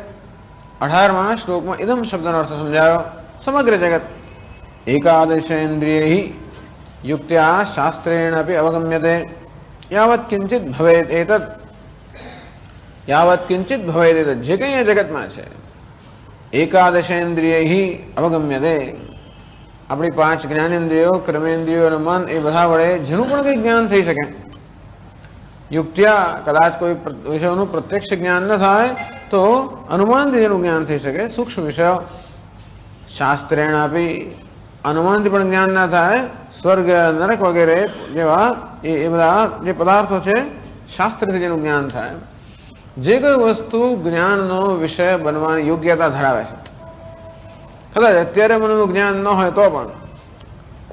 18મા શ્લોકમાં ઇદમ શબ્દનો અર્થ સમજાયો સમગ્ર જગત એકાદશેન્દ્રિયૈ યુક્ત્યા શાસ્ત્રેણ અપી અવગમ્યતે यावत् किंचित भवेत एतत् यावत् किंचित भवेत एतत् जे कई जगत में है एकादशेन्द्रिय ही अवगम्यते अपनी 5 ज्ञानेन्द्रियों कर्मेन्द्रियों और मन ए बधा वडे जेनु पण कई ज्ञान थई सके युक्त्या कदाच कोई विषयનું प्रत्यक्ष ज्ञान न थाय तो अनुमानથી જેનું જ્ઞાન થઈ શકે સૂક્ષ્મ વિષય શાસ્ત્રેણાપી अनुमानથી પણ જ્ઞાન ના થાય સ્વર્ગ નરક વગેરે જેવા એ બધા જે પદાર્થો છે શાસ્ત્રથી જેનું જ્ઞાન થાય જે કોઈ વસ્તુ જ્ઞાનનો વિષય બનવાની યોગ્યતા ધરાવે છે કદાચ અત્યારે મનનું જ્ઞાન ન હોય તો પણ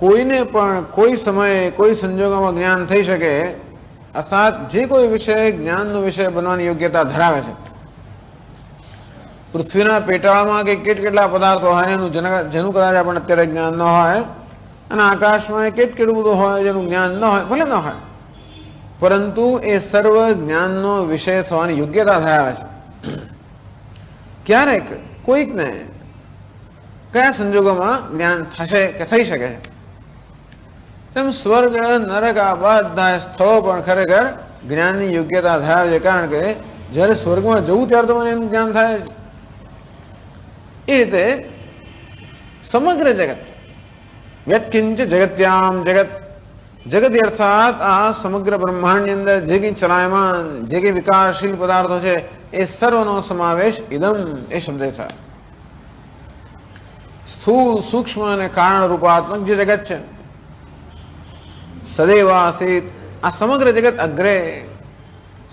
કોઈને પણ કોઈ સમયે કોઈ સંજોગોમાં જ્ઞાન થઈ શકે અર્થાત જે કોઈ વિષય જ્ઞાનનો વિષય બનવાની યોગ્યતા ધરાવે છે પૃથ્વીના પેટાળમાં કે કેટલા પદાર્થો હોય એનું જેનું કદાચ આપણને અત્યારે જ્ઞાન ન હોય અને આકાશમાં કેટલું બધું હોય જેનું જ્ઞાન ન હોય ભલે ન હોય પરંતુ એ સર્વ જ્ઞાનનો વિષય થવાની યોગ્યતા ધરાવે છે ક્યારેક કોઈકને કયા સંજોગોમાં જ્ઞાન થશે કે થઈ શકે છે તેમ સ્વર્ગ નરક આ બધા સ્થળો પણ ખરેખર જ્ઞાનની યોગ્યતા ધરાવે છે કારણ કે જ્યારે સ્વર્ગમાં જવું ત્યારે તો મને એનું જ્ઞાન થાય છે એ રીતે સમગ્ર જગત વ્યત્કિંચ જગત્યામ જગત જગત અર્થાત આ સમગ્ર બ્રહ્માંડની અંદર જે કંઈ ચલાયમાન જે કંઈ વિકાસશીલ પદાર્થો છે એ સર્વનો સમાવેશ ઇદમ એ શબ્દ થાય સ્થૂળ સૂક્ષ્મ અને કારણ રૂપાત્મક જે જગત છે સદૈવ આસીત આ સમગ્ર જગત અગ્રે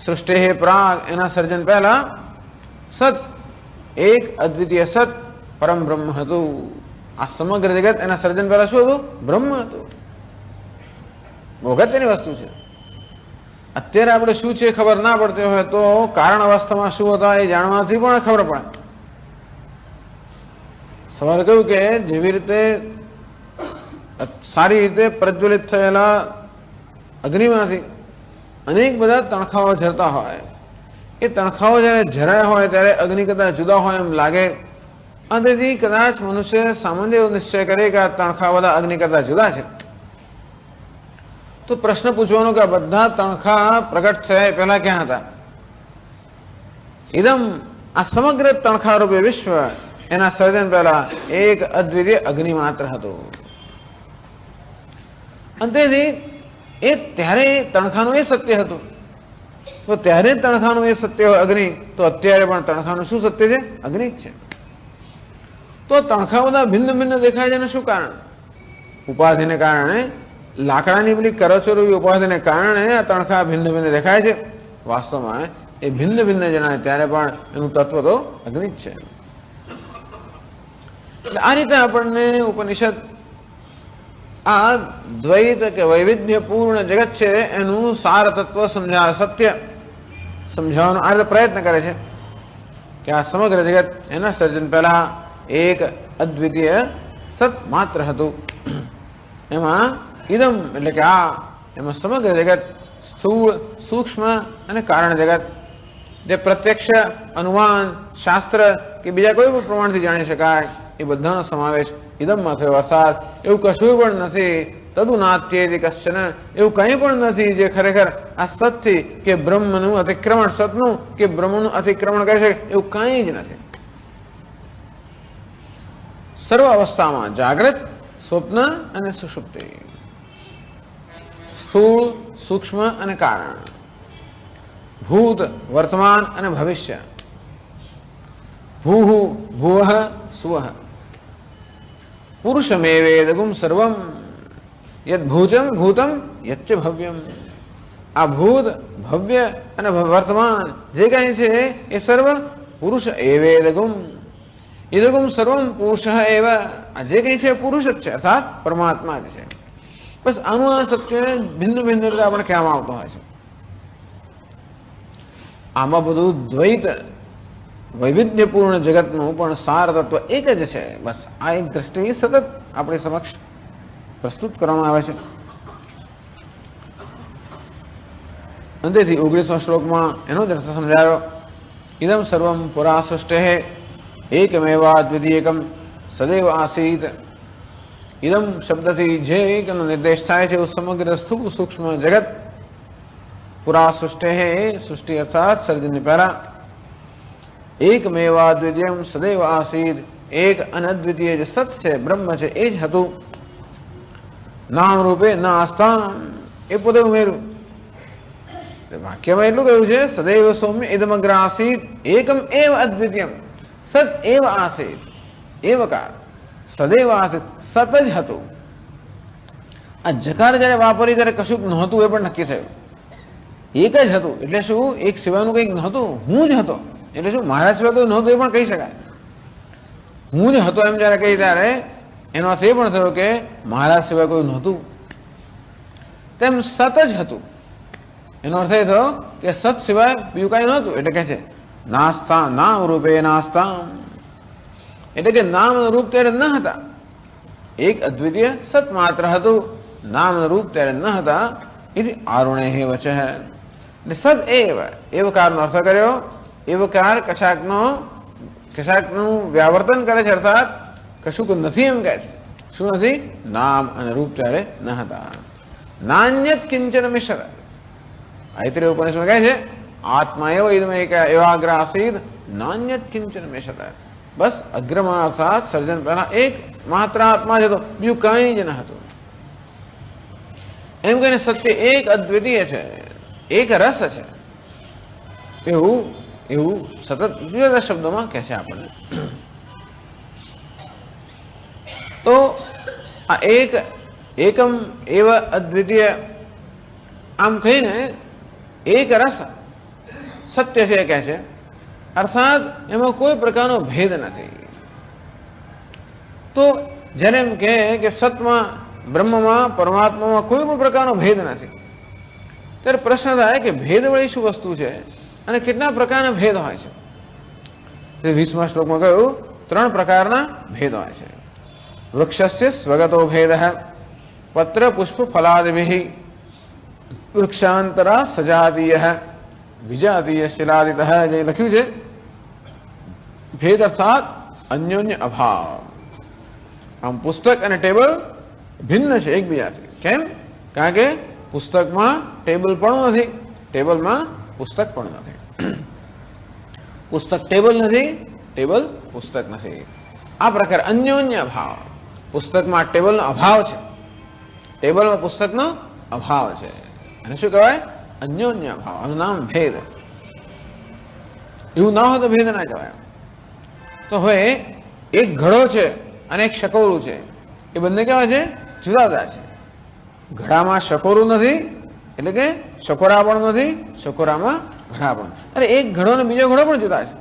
સૃષ્ટિ પ્રાગ એના સર્જન પહેલા સત એક અદ્વિતીય સત પરમ બ્રહ્મ હતું આ સમગ્ર જગત એના સર્જન પહેલા શું હતું બ્રહ્મ હતું બહુ અગત્યની વસ્તુ છે અત્યારે આપણે શું છે ખબર ના પડતી હોય તો કારણ અવસ્થામાં શું હતા એ જાણવાથી પણ ખબર પડે સવારે કહ્યું કે જેવી રીતે સારી રીતે પ્રજ્વલિત થયેલા અગ્નિમાંથી અનેક બધા તણખાઓ ઝરતા હોય એ તણખાઓ જ્યારે જરાય હોય ત્યારે અગ્નિ કદાચ જુદા હોય એમ લાગે અંતેથી કદાચ મનુષ્ય સામાન્ય એવો નિશ્ચય કરે કે આ તણખા બધા અગ્નિ કરતા જુદા છે તો પ્રશ્ન પૂછવાનો કે આ બધા તણખા પ્રગટ થયા પહેલા ક્યાં હતા ઇદમ આ સમગ્ર તણખારૂપે વિશ્વ એના સર્જન પહેલા એક અદ્વિતીય અગ્નિ માત્ર હતું. અંતેથી એ ત્યારે તણખાનું એ સત્ય હતું. તો ત્યારે તણખાનું એ સત્ય હોય અગ્નિ, તો અત્યારે પણ તણખાનું શું સત્ય છે? અગ્નિ જ છે. તો તણખા બધા ભિન્ન ભિન્ન દેખાય છે એનું શું કારણ? ઉપાધિને કારણે, લાકડાની પેલી કરચોરી ઉપાધિને કારણે આ તણખા ભિન્ન ભિન્ન દેખાય છે. વાસ્તવમાં એ ભિન્ન ભિન્ન જણાય ત્યારે પણ એનું તત્વ તો અગ્નિ જ છે. એટલે આ રીતે આપણને ઉપનિષદ આ દ્વૈત કે વૈવિધ્યપૂર્ણ જગત છે એનું સાર તત્વ સત્ય સમજાવવાનો આ રીતે પ્રયત્ન કરે છે કે આ સમગ્ર જગત એના સર્જન પહેલા એક અદ્વિતીય સત માત્ર હતું. એમાં ઇદમ એટલે કે આ એમાં સમગ્ર જગત સ્થૂળ, સૂક્ષ્મ અને કારણ જગત જે પ્રત્યક્ષ, અનુમાન, શાસ્ત્ર કે બીજા કોઈ પણ પ્રમાણથી જાણી શકાય એ બધાનો સમાવેશ ઇદમમાં થયો. અર્થાત એવું કશું પણ નથી તદુ નાત્યેતિ કશ્ચન, એવું કંઈ પણ નથી જે ખરેખર આ સતથી કે બ્રહ્મનું અતિક્રમણ, સતનું કે બ્રહ્મનું અતિક્રમણ કરી શકે એવું કંઈ જ નથી. સર્વ અવસ્થામાં જાગ્રત, સ્વપ્ન અને સુષુપ્તિ, સ્થૂળ, સૂક્ષ્મ અને કારણ, ભૂત, વર્તમાન અને ભવિષ્ય, ભૂઃ ભુવઃ સુવઃ, પુરુષમેવેદગુમ સર્વમ યદ ભૂતમ ભૂતમ યચ્ચ ભવ્યમ. આ ભૂત, ભવ્ય અને વર્તમાન જે કઈ છે એ સર્વ પુરુષ એવેદગુમ, ઇદગુમ સર્વમ પુરુષ એવ. આ જે કઈ છે પુરુષ જ છે, અર્થાત પરમાત્મા જ છે. બસ આનું આ સત્ય ભિન્ન ભિન્ન રીતે આપણે કહેવામાં આવતો હોય છે. આમાં બધું દ્વૈત વૈવિધ્યપૂર્ણ જગતનું પણ સાર તત્વ એક જ છે. બસ આ એક દ્રષ્ટિ સતત આપણી સમક્ષ પ્રસ્તુત કરવામાં આવે છે. અંતેથી 19મા શ્લોકમાં એનો જ અર્થ સમજાયો. ઇદમ સર્વમ પુરા સૃષ્ટેઃ એકમેવા દ્વિતીયકમ સદૈવ આસીત. ઇદમ શબ્દથી જે એકનો નિર્દેશ થાય છે એવું સમગ્ર સ્થૂળ સૂક્ષ્મ જગત પુરા સૃષ્ટેઃ, સૃષ્ટિ અર્થાત સર્જનની પહેલા, એકમેવા દ્વિતીયમ સદૈવ આસીત, એક અનદ્વિતીય જે સત છે, બ્રહ્મ છે એ જ હતું. નામ રૂપે ન આસ્થા, એ પોતે ઉમેર્યું. વાક્યમાં એટલું કહ્યું છે સદૈવ સૌમ્ય ઇદમગ્ર આસીત એકમ એવ અદ્વિતીયમ સત એવ આસીત. એવકાર સદૈવ આસીત, સત જ હતું. આ જકાર જયારે વાપરી ત્યારે કશું નહોતું એ પણ નક્કી થયું. એક જ હતું એટલે શું? એક સિવાયનું કંઈક નહોતું, હું જ હતો. એટલે શું? મારા સિવાય કોઈ નહોતું એ પણ કહી શકાય. હું જ હતો એમ જયારે કહી ત્યારે એનો અર્થ એ પણ થયો કે મારા સિવાય કોઈ નહોતું. તેમ સત જ હતું. એનો અર્થ એ થયો કે સત સિવાય બીજું કઈ નહોતું. એટલે કે છે નાસ્તા નામ રૂપે નાસ્તા, એટલે કે નામ રૂપ ત્યારે ન હતા. એક અદ્વિતીય સત માત્ર હતું, નામ રૂપ ત્યારે ન હતા. એથી આરુણે હે વચઃ, એટલે સદ એવ, એવકારનો અર્થ કર્યો. એવકાર કશાકનું વ્યાવર્તન કરે છે, અર્થાત કશુંક નથી એમ કહે છે. શું નથી? નામ અને રૂપ ત્યારે ન હતા. નાન્યત કિંચન મિશ્ર, આયત્રેય ઉપનિષદમાં કહે છે આત્મા એવ એવાગ્ર આસીદ નાન્યત કિંચન મિશ્ર. બસ અગ્રમાં અર્થાત સર્જન પહેલા એક માત્ર આત્મા જ હતો, બીજું કંઈ જ ન હતું. એમ કહીને સત્ય એક અદ્વિતીય છે, એક રસ છે, એવું સતત જુદા જુદા શબ્દોમાં કહે છે આપણને. તો આ એકમ એવ અદ્વિતીય આમ કહીને એક રસ સત્ય છે કહે છે, અર્થાત એમાં કોઈ પ્રકારનો ભેદ નથી. તો જ્યારે એમ કહે કે સતમાં, બ્રહ્મમાં, પરમાત્મામાં કોઈ પણ પ્રકારનો ભેદ નથી, ત્યારે પ્રશ્ન થાય કે ભેદ વળી શું વસ્તુ છે અને કેટલા પ્રકારના ભેદ હોય છે? 20મા શ્લોકમાં કહ્યું 3 પ્રકારના ભેદ હોય છે. વૃક્ષસ્ય સ્વગતો ભેદ, પત્ર પુષ્પ ફલાદિભિઃ, વૃક્ષાંતરા સજાતીય વિજાતીય શિલાદિતઃ. જે લખ્યું છે ભેદ અર્થાત અન્યોન્ય અભાવ. આમ પુસ્તક અને ટેબલ ભિન્ન છે એકબીજાથી. કેમ? કારણ કે પુસ્તકમાં ટેબલ પણ નથી, ટેબલમાં પુસ્તક પણ નથી. પુસ્તક ટેબલ નથી, ટેબલ પુસ્તક નથી. આ પ્રકાર અન્યોન્ય ભાવ. પુસ્તકમાં ટેબલનો અભાવ છે, ટેબલમાં પુસ્તકનો અભાવ છે. અને શું કહેવાય? અન્યોન્ય ભાવ. આનું નામ ભેદ. એવું ના હોય તો ભેદ ના કહેવાય. તો હવે એક ઘડો છે અને એક શકોરું છે, એ બંને કેવા છે? જુદા જુદા છે. ઘડામાં શકોરું નથી, એટલે કે શકોરા પણ નથી, શકોરામાં ઘડા પણ. અરે એક ઘડો ને બીજો ઘડો પણ જુદા છે.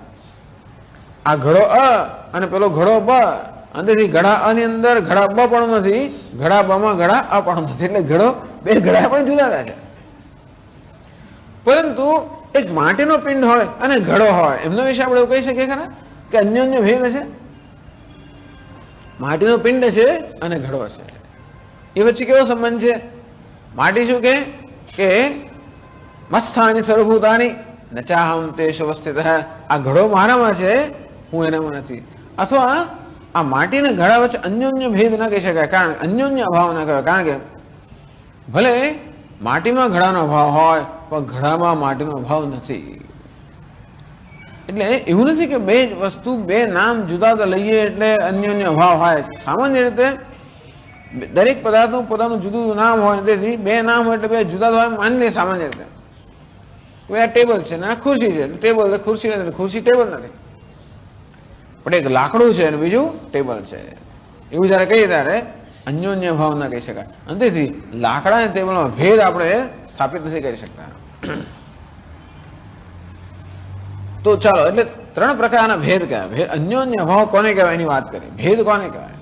આ ઘડો અ અને પેલો ઘડો બ, અંદરથી ઘડા અ ની અંદર ઘડા બ પણ નથી, ઘડા બ માં ઘડા અ પણ નથી. એટલે ઘડો, બે ઘડા પણ જુદા જુદા છે. પરંતુ એક માટીનો પિંડ હોય અને ઘડો હોય, એમના વિશે આપણે એવું કહી શકીએ ખરા કે અન્યોન્ય ભેદ છે? માટીનો પિંડ છે અને ઘડો છે, એ વચ્ચે કેવો સંબંધ છે? માટી શું કે મત્સ્થાની સર્વભૂતાની નચાહમ તેષ અવસ્થિત. આ ઘડો મારામાં છે, હું એનામાં નથી. અથવા આ માટીના ઘડા વચ્ચે અન્યોન્ય ભેદ ના કહી શકાય, કારણ અન્યોન્ય અભાવ ના કહેવાય. કારણ કે ભલે માટીમાં ઘડાનો અભાવ હોય પણ ઘડામાં માટીનો અભાવ નથી. એટલે એવું નથી કે બે જ વસ્તુ, બે નામ જુદા જુદા લઈએ એટલે અન્યોન્ય અભાવ હોય. સામાન્ય રીતે દરેક પદાર્થનું પોતાનું જુદું જુદું નામ હોય, તેથી બે નામ હોય એટલે બે જુદા જુદા માની લે સામાન્ય રીતે. આ ટેબલ છે ને આ ખુરશી છે, ટેબલ ખુરશી નથી, ખુરશી ટેબલ નથી. પણ એક લાકડું છે અને બીજું ટેબલ છે, એવું જયારે કહીએ ત્યારે અન્યોન્ય ભાવ ના કહી શકાય. અને તેથી લાકડા અને ટેબલમાં ભેદ આપણે સ્થાપિત નથી કરી શકતા. તો ચાલો, એટલે ત્રણ પ્રકારના ભેદ કહેવાય. અન્યોન્ય ભાવ કોને કહેવાય એની વાત કરી. ભેદ કોને કહેવાય?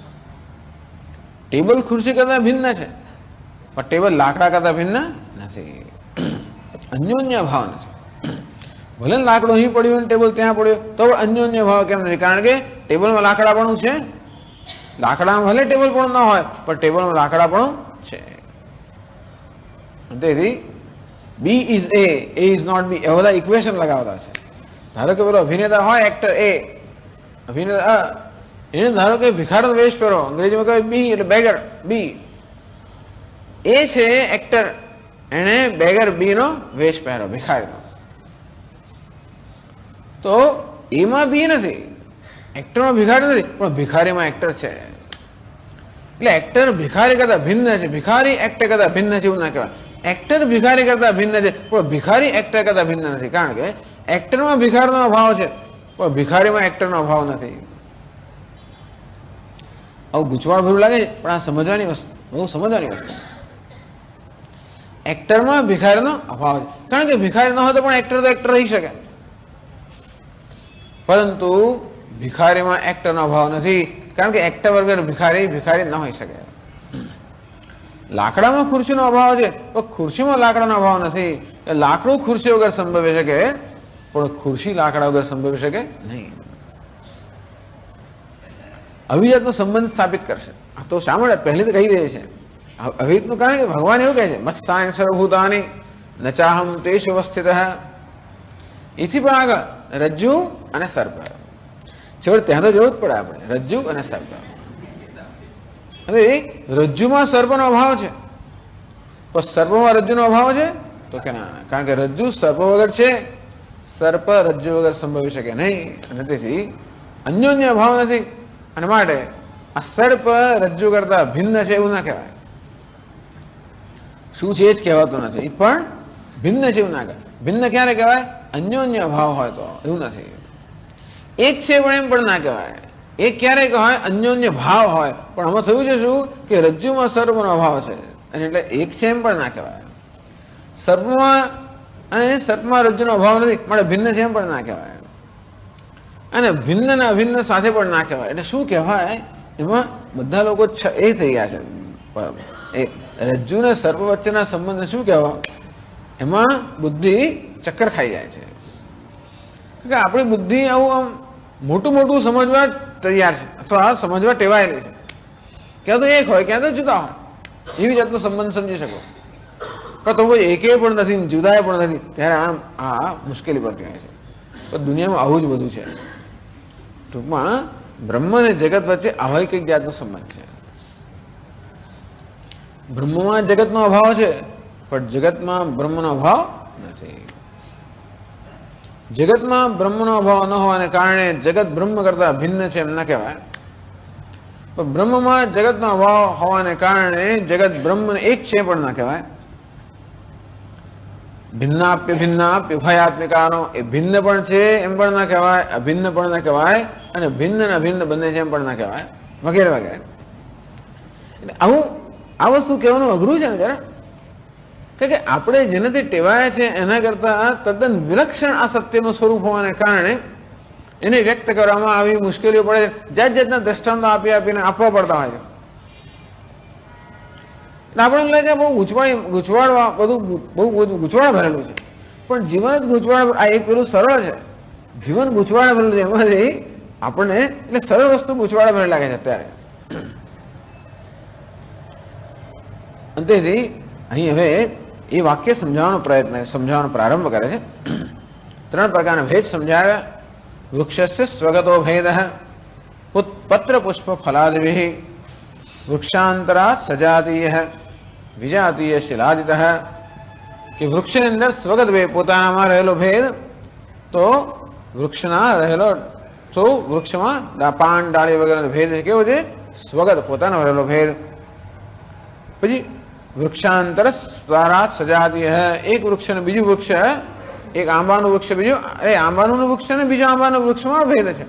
ટેબલ ખુરશી કરતા ભિન્ન છે, પણ ટેબલ લાકડા કરતા ભિન્ન નથી. અન્યોન્ય ભાવ નથી. ભલે લાકડું અહીં પડ્યું અને ટેબલ ત્યાં પડ્યું તો અન્યોન્ય ભાવ કેમ નથી? કારણ કે ટેબલમાં લાકડા પણ છે, લાકડામાં ભલે ટેબલ પણ ન હોય પણ ટેબલમાં લાકડા પણ છે. તેથી B is A is not B, એવા બધા ઇક્વેશન લગાવતા છે. ધારો કે પેલો અભિનેતા હોય, એક્ટર એ, અભિનેતા એને ધારો કે ભિખારનો વેશ પહેરો, અંગ્રેજીમાં કહે બી એટલે બેગર, બી. એ છે એક્ટર, એને બેગર બી નો વેશ પહેરો, ભિખારીનો. તો એમાં બી નથી, એક્ટરમાં ભિખારી નથી, પણ ભિખારીમાં એક્ટર છે. એટલે એક્ટર ભિખારી કરતા ભિન્ન છે, ભિખારી એક્ટર કરતા ભિન્ન છે એવું ના કહેવાય. એક્ટર ભિખારી કરતા ભિન્ન છે પણ ભિખારી એક્ટર કરતા ભિન્ન નથી. કારણ કે એક્ટરમાં ભિખારીનો અભાવ છે પણ ભિખારીમાં એક્ટરનો અભાવ નથી. આવું ગૂંચવાડ ભર્યું લાગે છે પણ આ સમજવાની વસ્તુ, બહુ સમજવાની વસ્તુ. એક્ટરમાં ભિખારીનો અભાવ છે, કારણ કે ભિખારી ન હોય તો પણ એક્ટર તો એક્ટર રહી શકે, પરંતુ ભિખારીમાં એક્ટરનો અભાવ નથી. કારણ કે એક્ટર વગર ભિખારી ભિખારી ન હોઈ શકે. લાકડામાં ખુરશીનો અભાવ છે તો ખુરશીમાં લાકડાનો અભાવ નથી. લાકડું ખુરશી વગર સંભવી શકે પણ ખુરશી લાકડા વગર સંભવી શકે નહીં. અવિજાતનો સંબંધ સ્થાપિત કરશે. આ તો શા માટે પહેલી તો કહી દે છે અવિહિતનું? કારણ કે ભગવાન એવું કહે છે મત્સ્થાની સર્વભૂતાની નચાહમ તેષ અવસ્થિત. એથી પણ આગળ રજ્જુ અને સર્પ. છેવટે ત્યાં તો જવું જ પડે આપણે, રજ્જુ અને સર્પ. રજ્જુમાં સર્પનો અભાવ છે પણ સર્પમાં રજ્જુનો અભાવ છે તો કે ના, કારણ કે રજ્જુ સર્પ વગર છે, સર્પ રજ્જુ વગર સંભવી શકે નહીં. અને તેથી અન્યોન્ય અભાવ નથી. અને માટે આ સર્પ રજ્જુ કરતા ભિન્ન છે એવું ના કહેવાય. શું છે એ જ કહેવાતું નથી, પણ ભિન્ન છે એવું ના કહેવાય. ભિન્ન ક્યારે કહેવાય? અન્યોન્ય અભાવ હોય તો, એવું નથી. એક છે પણ એમ પણ ના કહેવાય. એક ક્યારે કહેવાય? અન્યોન્ય ભાવ હોય. પણ આમાં થયું છે શું કે રજ્જુમાં સર્પનો અભાવ છે અને એટલે એક છે એમ પણ ના કહેવાય. સર્પમાં અને સર્પમાં રજ્જુનો અભાવ નથી માટે ભિન્ન છે એમ પણ ના કહેવાય. અને ભિન્ન ને અભિન્ન સાથે પણ ના કહેવાય. એટલે શું કહેવાય? એમાં બધા લોકો એ થઈ ગયા છે. એ રજ્જુ ને સર્પ વચ્ચેના સંબંધને શું કહેવાય? એમાં બુદ્ધિ ચક્કર ખાઈ જાય છે. કે આપણી બુદ્ધિ આવું આમ મોટું મોટું સમજવા તૈયાર છે અથવા સમજવા ટેવાયેલી છે. ક્યાં તો એક હોય, ક્યાં તો જુદા હોય. એવી જાતનો સંબંધ સમજી શકો. તો કોઈ એકે પણ નથી, જુદા પણ નથી, ત્યારે આમ આ મુશ્કેલી પડતી હોય છે. પણ દુનિયામાં આવું જ બધું છે. ટૂંકમાં બ્રહ્મ અને જગત વચ્ચે આવા કંઈક જાતનો સંબંધ છે. બ્રહ્મમાં જગતનો અભાવ છે પણ જગતમાં બ્રહ્મનો અભાવ નથી. જગતમાં બ્રહ્મનો અભાવ ન હોવાને કારણે જગત બ્રહ્મ કરતા ભિન્ન છે એમ ના કહેવાય. પણ બ્રહ્મમાં જગતનો અભાવ હોવાને કારણે જગત બ્રહ્મ એક છે પણ ના કહેવાય. ભિન્નાપ્ય ભિન્નાપ્ય ઉભયાત્મિકાનો એ ભિન્ન પણ છે એમ પણ ના કહેવાય, અભિન્ન પણ ના કહેવાય, અને ભિન્ન અને અભિન્ન બંને છે એમ પણ ના કહેવાય, વગેરે વગેરે. આવું આ વસ્તુ કહેવાનું અઘરું છે ને જરા, કારણ કે આપણે જેનાથી ટેવાયા છે એના કરતા તદ્દન વિલક્ષણ આ સત્યનું સ્વરૂપ હોવાને કારણે એને વ્યક્ત કરવામાં આવી મુશ્કેલીઓ પડે છે. જાત જાતના દ્રષ્ટાંતો આપી આપીને આપવા પડતા હોય છે. આપણને લાગે બહુ ગૂંચવાડવા બધું બહુ ગૂંચવાડ ભરેલું છે, પણ જીવન જ ગૂંચવાડ. આ એક પેલું સરળ છે, જીવન ગૂંચવાડ ભરેલું છે. એમાંથી આપણને એટલે સરળ વસ્તુ ગૂંચવાડ ભરેલી લાગે છે અત્યારે. અંતેથી અહીં હવે એ વાક્ય સમજાવવાનો પ્રારંભ કરે છે. 3 પ્રકારના ભેદ સમજાવ્યા. વૃક્ષસ્ય સ્વગતો ભેદ, પત્ર પુષ્પ ફલાદિભિઃ, વૃક્ષાંતરાત સજાતીય વિજાતીય શિલાદિત. કે વૃક્ષની અંદર સ્વગત ભેદ, પોતાનામાં રહેલો ભેદ, તો વૃક્ષના રહેલો તો વૃક્ષમાં પાન ડાળી વગેરેનો ભેદ કેવો છે? સ્વગત, પોતાનો રહેલો ભેદ. પછી વૃક્ષાંતર સ્વરાત સજાતીય, એક વૃક્ષ અને બીજું વૃક્ષ, એક આંબાનું વૃક્ષ બીજું, આંબાનું વૃક્ષ અને બીજું આંબાનું વૃક્ષમાં ભેદ છે.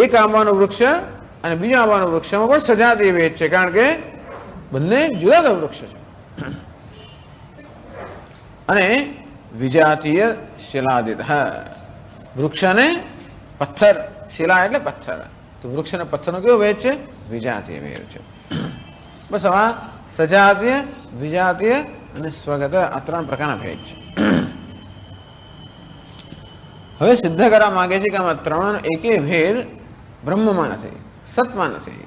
એક આંબાનું વૃક્ષ અને બીજા આંબાનું વૃક્ષમાં પણ સજાતીય ભેદ છે, કારણ કે બંને જુદા જુદા વૃક્ષ છે. અને વિજાતીય શિલાદિત, વૃક્ષ અને પથ્થર, શિલા એટલે પથ્થર, તો વૃક્ષ અને પથ્થરનો કેવો ભેદ છે? વિજાતીય ભેદ છે. બસ આવા સજાતીય, વિજાતીય અને સ્વગત, આ 3 પ્રકારના ભેદ છે. હવે સિદ્ધ કરવા માંગે છે કે આમાં 3 એકે ભેદ બ્રહ્મમાં નથી, સતમાં નથી.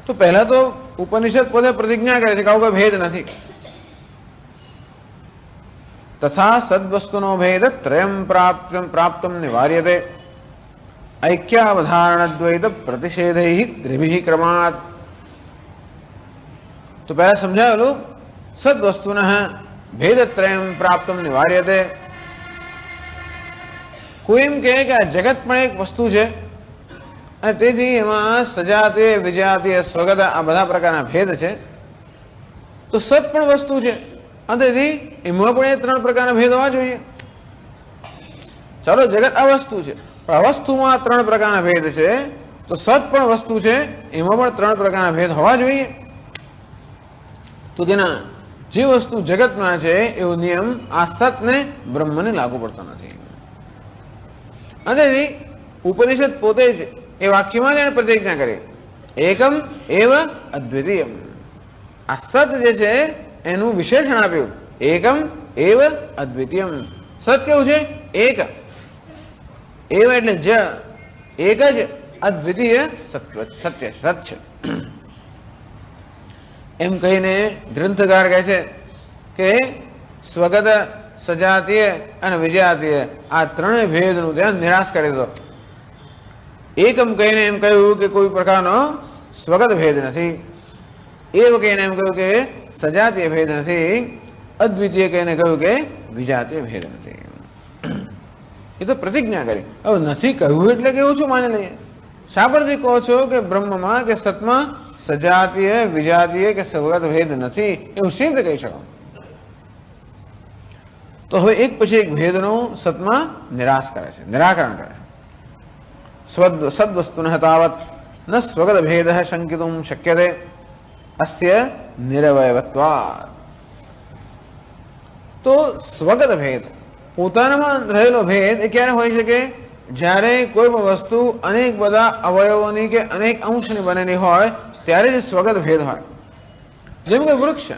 તો પહેલા તો ઉપનિષદ પોતે પ્રતિજ્ઞા કરે છે કે આવો કોઈ ભેદ નથી. તથા સદ્વસ્તુનો ભેદ ત્રયમ પ્રાપ્તમ નિવાર્યતે ઐક્યાવધારણદ્વૈત પ્રતિષેધૈ ત્રિભિઃ ક્રમાત. તો પહેલા સમજાવેલું સદ્વસ્તુન ભેદત્રયમ પ્રાપ્તમ નિવાર્યતે. કોઈ એમ કહે કે આ જગત પણ એક વસ્તુ છે અને તેથી એમાં સજાતીય, વિજાતીય, સ્વગત આ બધા પ્રકારના ભેદ છે, તો સત પણ વસ્તુ છે અને તેથી એમાં પણ એ 3 પ્રકારના ભેદ હોવા જોઈએ. ચાલો જગત આ વસ્તુ છે, પણ આ વસ્તુમાં 3 પ્રકારના ભેદ છે, તો સત પણ વસ્તુ છે, એમાં પણ 3 પ્રકારના ભેદ હોવા જોઈએ. તો તેના જે વસ્તુ જગતમાં છે એવો નિયમ આ સતને બ્રહ્મને લાગુ પડતો નથી. અને ઉપનિષદ પોતે જ એ વાક્યમાં જ એને પ્રતિજ્ઞા કરી, એકમ એવ અદ્વિતીયમ. આ સત જે છે એનું વિશેષણ આપ્યું, એકમ એવ અદ્વિતીયમ. સત કેવું છે? એક. એવ એટલે જ, એક જ, અદ્વિતીય સત્ય, સત છે. એમ કહીને ગ્રંથકાર કહે છે કે સ્વગત, સજાતીય અને વિજાતીય આ 3 ભેદનું ત્યાં નિરાશ કરી દો. એકમ કહીને એમ કહ્યું કે કોઈ પ્રકારનો સ્વગત ભેદ નથી, એવ કહીને એમ કહ્યું કે સજાતીય ભેદ નથી, અદ્વિતીય કહીને કહ્યું કે વિજાતીય ભેદ નથી. એ તો પ્રતિજ્ઞા કરી. હવે નથી કહ્યું એટલે કેવું છું માની લઈએ. શા પરથી કહો છો કે બ્રહ્મમાં કે સતમાં સજાતીય, વિજાતીય કે સ્વગત ભેદ નથી, એવું સિદ્ધ કહી શકો. તો હવે એક પછી એક ભેદનું સતમાં નિરાશ કરે છે, નિરાકરણ કરે છે. સદ્વસ્તુનઃ તાવત ન સ્વગત ભેદ શંકિતુમ શક્યતે અસ્ય નિરવયવત્વાत्. તો સ્વગત ભેદ, પોતાનામાં રહેલો ભેદ એ ક્યારે હોઈ શકે? જ્યારે કોઈ પણ વસ્તુ અનેક બધા અવયવોની કે અનેક અંશની બનેલી હોય ત્યારે જ સ્વગત ભેદ હોય. જેમ કે વૃક્ષ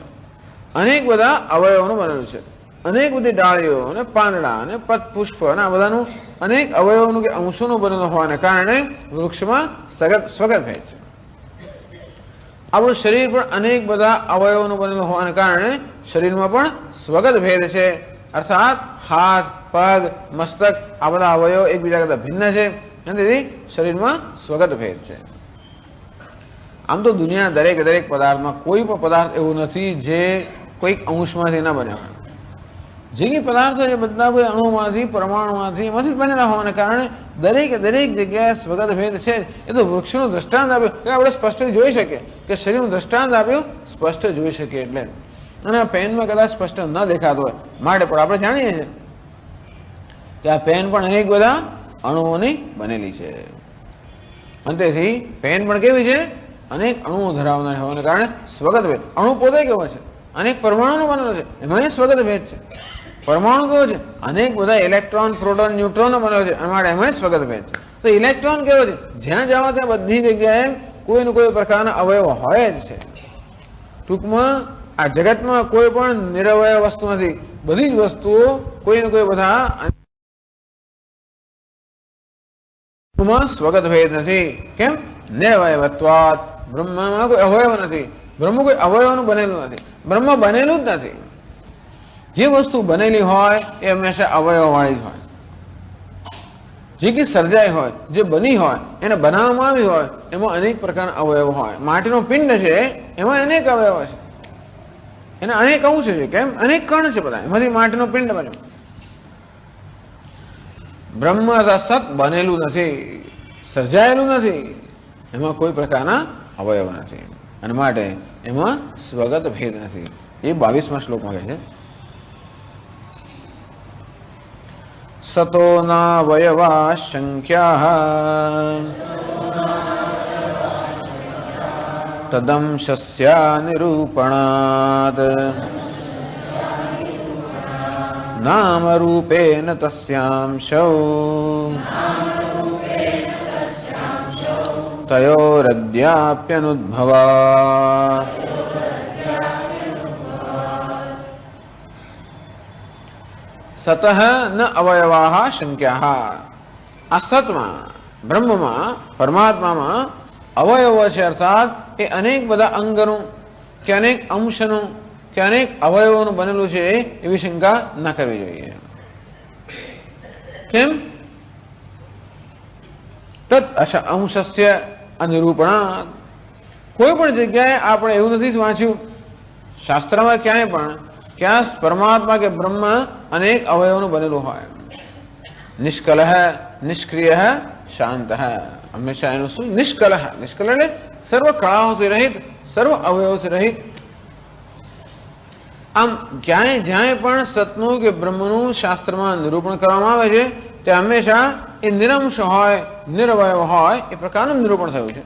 અનેક બધા અવયવોનું બનેલું છે, અનેક બધી ડાળીઓ અને પાંદડા અને પુષ્પ અને આ બધાનું અનેક અવયવોનું કે અંશોનું બનેલું હોવાને કારણે વૃક્ષમાં સ્વગત ભેદ છે. આપણું શરીર પણ અનેક બધા અવયવોનું બનેલું હોવાને કારણે શરીરમાં પણ સ્વગત ભેદ છે. અર્થાત હાથ, પગ, મસ્તક આ બધા અવયવો એકબીજા કરતા ભિન્ન છે અને તેથી શરીરમાં સ્વગત ભેદ છે. આમ તો દુનિયા દરેક પદાર્થમાં કોઈ પણ પદાર્થ એવું નથી જે કોઈક અંશમાંથી ન બન્યા હોય. જે કંઈ પદાર્થો છે બધા કોઈ અણુમાંથી, પરમાણુમાંથી, એમાંથી જ બનેલા હોવાને કારણે દરેક જગ્યાએ સ્વગત ભેદ છે. એ તો વૃક્ષનું દ્રષ્ટાંત આપ્યું કે આપણે સ્પષ્ટ જોઈ શકીએ, કે શરીરનું દ્રષ્ટાંત આપ્યું સ્પષ્ટ જોઈ શકીએ એટલે. અને આ પેનમાં કદાચ સ્પષ્ટ ન દેખાતો હોય માટે પણ આપણે જાણીએ છીએ કે આ પેન પણ અનેક બધા અણુઓની બનેલી છે. અને તેથી પેન પણ કેવી છે? અનેક અણુઓ ધરાવનાર હોવાને કારણે સ્વગત ભેદ. અણુ પોતે કેવો છે? અનેક પરમાણુ બનેલો છે, એમાં સ્વગત ભેદ છે. પરમાણુ કેવો છે? અનેક બધા ઇલેક્ટ્રોન, પ્રોટોન, ન્યુટ્રોન બનેલો છે, માટે એમાં સ્વગત ભેદ છે. તો ઇલેક્ટ્રોન કેવો છે? જ્યાં જાઓ ત્યાં બધી જગ્યાએ કોઈ ને કોઈ પ્રકારના અવયવ હોય જ છે. ટૂંકમાં આ જગતમાં કોઈ પણ નિરવય વસ્તુ નથી. બધી જ વસ્તુઓ કોઈ ને કોઈ બધા સ્વગત ભેદ નથી. કેમ? નિરવયવત્વાત. બ્રહ્મમાં કોઈ અવયવ નથી. બ્રહ્મ કોઈ અવયવનું બનેલું નથી. બ્રહ્મ બનેલું જ નથી. જે વસ્તુ બનેલી હોય એ હંમેશા અવયવ વાળી જ હોય. જે કે સર્જાઈ હોય, જે બની હોય, એને બનાવવામાં આવી હોય, એમાં અનેક પ્રકારના અવયવ હોય. માટીનો પિંડ છે, એમાં અનેક અવયવ છે, એના અનેક અંશ છે. કેમ? અનેક કણ છે બધા, એમાંથી માટીનો પિંડ બન્યો. બ્રહ્મ સત બનેલું નથી, સર્જાયેલું નથી, એમાં કોઈ પ્રકારના અવયવ નથી, અને માટે એમાં સ્વગત ભેદ નથી. એ 22મા શ્લોકમાં કહે છે, સતો નાવયવા સંખ્યા તદંશસ્યા નિરૂપણાત નામ રૂપેન તસ્યાંશૌ તયોરદ્યાપ્યનુદ્ભવા. સતઃ ન અવયવાહ શંક્યાહ. આ સતમાં, બ્રહ્મમાં, પરમાત્મામાં અવયવો છે, અર્થાત એ અનેક બધા અંગનું કે અનેક અંશનું કે અનેક અવયવોનું બનેલું છે, એવી શંકા ન કરવી જોઈએ. કેમ? તદ અંશસ્ય અનિરૂપણાત. કોઈ પણ જગ્યાએ આપણે એવું નથી વાંચ્યું શાસ્ત્રમાં ક્યાંય પણ ક્યાં પરમાત્મા કે બ્રહ્મ અનેક અવયવોનું બનેલું હોય. નિષ્કલહ, નિષ્ક્રિય, શાંત. હંમેશા એનું શું? નિષ્કલહ. નિષ્કલહ એટલે સર્વ કળાઓથી રહિત, સર્વ અવયવોથી રહિત. આમ જ્યાં પણ સતનું કે બ્રહ્મનું શાસ્ત્રમાં નિરૂપણ કરવામાં આવે છે, તે હંમેશા એ નિરંશ હોય, નિરવયવ હોય, એ પ્રકારનું નિરૂપણ થયું છે.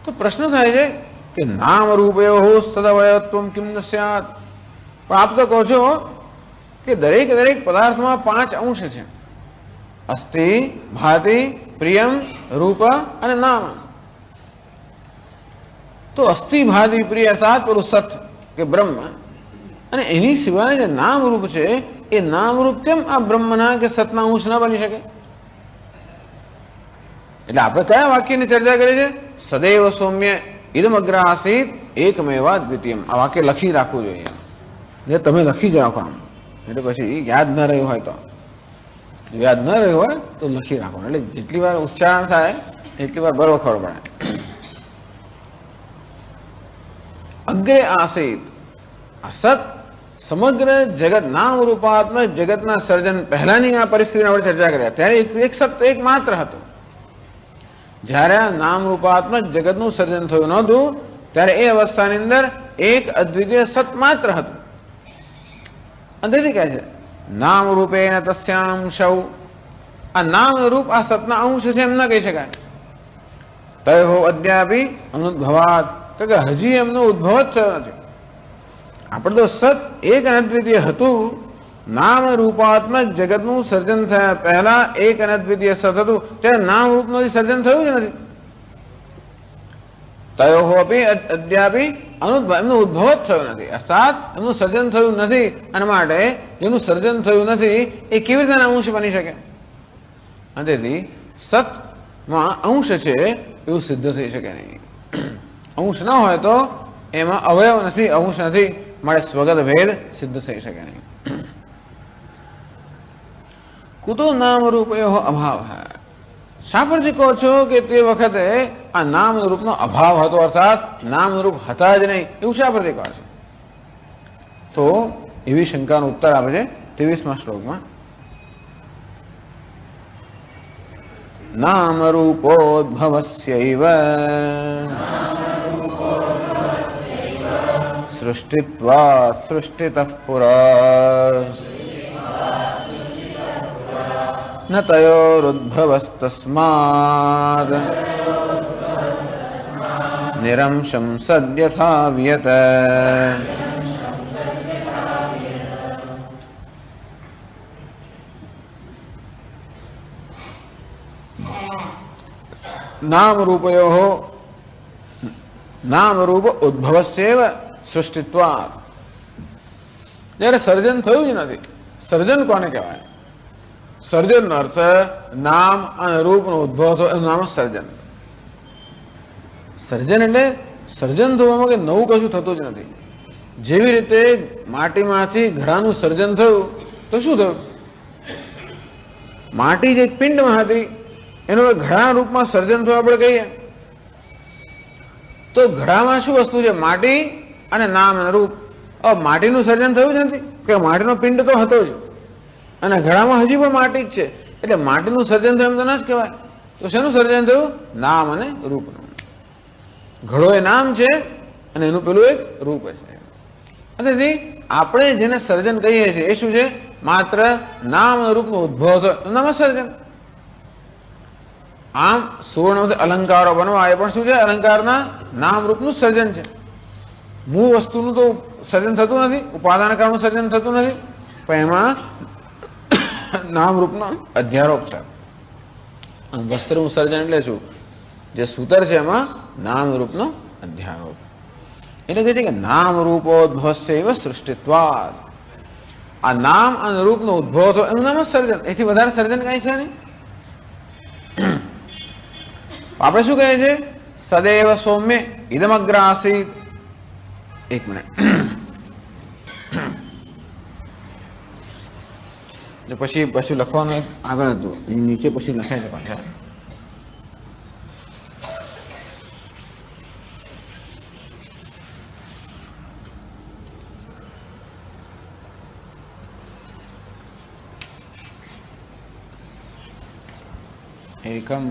તો પ્રશ્ન થાય છે કે નામ રૂપયો સદવયત્વમ કિમ ન સ્યાત. પણ આપ તો કહો છો કે દરેક પદાર્થમાં 5 અંશ છે: અસ્થિ, ભાતિ, પ્રિયમ, રૂપ અને નામ. તો અસ્થિ, ભાતિ, પ્રિય અર્થાત પેલું સત કે બ્રહ્મ, અને એની સિવાય જે નામ રૂપ છે, એ નામ રૂપ કેમ આ બ્રહ્મના કે સતના અંશ ના બની શકે? એટલે આપણે કયા વાક્યની ચર્ચા કરી છે? સદૈવ સૌમ્ય ઇદમ અગ્ર આસીત એકમેવા દ્વિતીયમ. આ વાક્ય લખી રાખવું જોઈએ. એટલે તમે લખી જ રાખો આમ, એટલે પછી યાદ ન રહ્યું હોય તો, યાદ ન રહ્યું હોય તો લખી રાખો. એટલે જેટલી વાર ઉચ્ચારણ થાય એટલી વાર બરોબર ખબર પડે. અગ્રે આસીત. આ સત સમગ્ર જગત નામ રૂપાત્મક જગતના સર્જન પહેલાની આ પરિસ્થિતિની આપણે ચર્ચા કર્યા ત્યારે એક સત એક માત્ર હતો. જ્યારે આ નામ રૂપાત્મક જગતનું સર્જન થયું નહોતું ત્યારે એ અવસ્થાની અંદર એક અદ્વિતીય સત માત્ર હતું. અને તેથી કહે છે નામ રૂપે તસ્યાંશૌ. આ નામ રૂપ આ સતના અંશ છે એમ ન કહી શકાય. તયો અદ્યાપી અનુદ્ભવાત. કે હજી એમનો ઉદ્ભવ જ થયો નથી. આપણે તો સત એક અનદ્વિતીય હતું. નામ રૂપાત્મક જગતનું સર્જન થયા પહેલા એક અનદ્વિતીય સત હતું, ત્યારે નામ રૂપનું સર્જન થયું જ નથી. તયો અપી અદ્યાપી અનુદ્ભવ. એમનો ઉદ્ભવ જ થયો નથી, અર્થાત એમનું સર્જન થયું નથી. અને માટે જેનું સર્જન થયું નથી એ કેવી રીતે અંશ બની શકે? અને તેથી સતમાં અંશ છે એવું સિદ્ધ થઈ શકે નહીં. અંશ ન હોય તો એમાં અવયવ નથી, અંશ નથી, માટે સ્વગત ભેદ સિદ્ધ થઈ શકે નહીં. કુતો નામ રૂપયો અભાવ. શા પરથી કહો છો કે તે વખતે આ નામ રૂપનો અભાવ હતો, અર્થાત નામ રૂપ હતા જ નહીં, એવું શા પરથી કહો છો? તો એવી શંકાનો ઉત્તર આપે છે 23મા શ્લોકમાં. નામ રૂપોદ્ભવસ્યૈવ સૃષ્ટિત્વાत् સૃષ્ટિતઃ પુરા ન તયોરુદ્ભવસ્તસ્માદ્ નિરંશં સદ્યથા વ્યત. નામ રૂપયો નામ રૂપ ઉદ્ભવસ્યૈવ સૃષ્ટિત્વાत्. જ્યારે સર્જન થયું જ નથી, સર્જન કોને કહેવાય? સર્જન નો અર્થ નામ અને રૂપ નો ઉદ્ભવ થયો, એનું નામ સર્જન. સર્જન એટલે સર્જન થવામાં કે નવું કશું થતું જ નથી. જેવી રીતે માટીમાંથી ઘડાનું સર્જન થયું તો શું થયું? માટી જે પિંડમાં હતી એનું ઘડા રૂપમાં સર્જન થયું આપણે કહીએ તો ઘડામાં શું વસ્તુ છે? માટી અને નામ અને રૂપ. માટીનું સર્જન થયું જ નથી કે માટીનો પિંડ તો હતો જ અને ઘડામાં હજી પણ માટી જ છે, એટલે માટીનું સર્જન થયું એમ તો ના જ કહેવાય. તો શેનું સર્જન થયું? નામ અને રૂપનું. ઘડો એ નામ છે અને એનું પેલું એક રૂપ છે. તેથી આપણે જેને સર્જન કહીએ છીએ એ શું છે? માત્ર નામ અને રૂપનો ઉદ્ભવ થયો નામ સર્જન. આમ સુવર્ણ અલંકારો બનવા એ પણ શું છે? અલંકારના નામ રૂપનું સર્જન છે. મૂળ વસ્તુનું તો સર્જન થતું નથી, ઉપાદાન કાળનું સર્જન થતું નથી, પણ એમાં નામ રૂપનો અધ્યારોપ છે. વસ્ત્રનું સર્જન એટલે શું? જે સૂતર છે એમાં નામ રૂપનો અધ્યારોપ. એટલે કહે છે કે નામ રૂપોદ્ભવસ્યૈવ સૃષ્ટિત્વાत्. આ નામ અને રૂપનો ઉદ્ભવ થયો એનું નામ સર્જન. એથી વધારે સર્જન કઈ છે નહીં. આપણે શું કહે છે? સદૈવ સૌમ્ય ઇદમગ્ર આસીત. એક મિનિટ, પછી પછી લખવાનું એક આગળ હતું, નીચે પછી લખાય છે પાછા. એકમ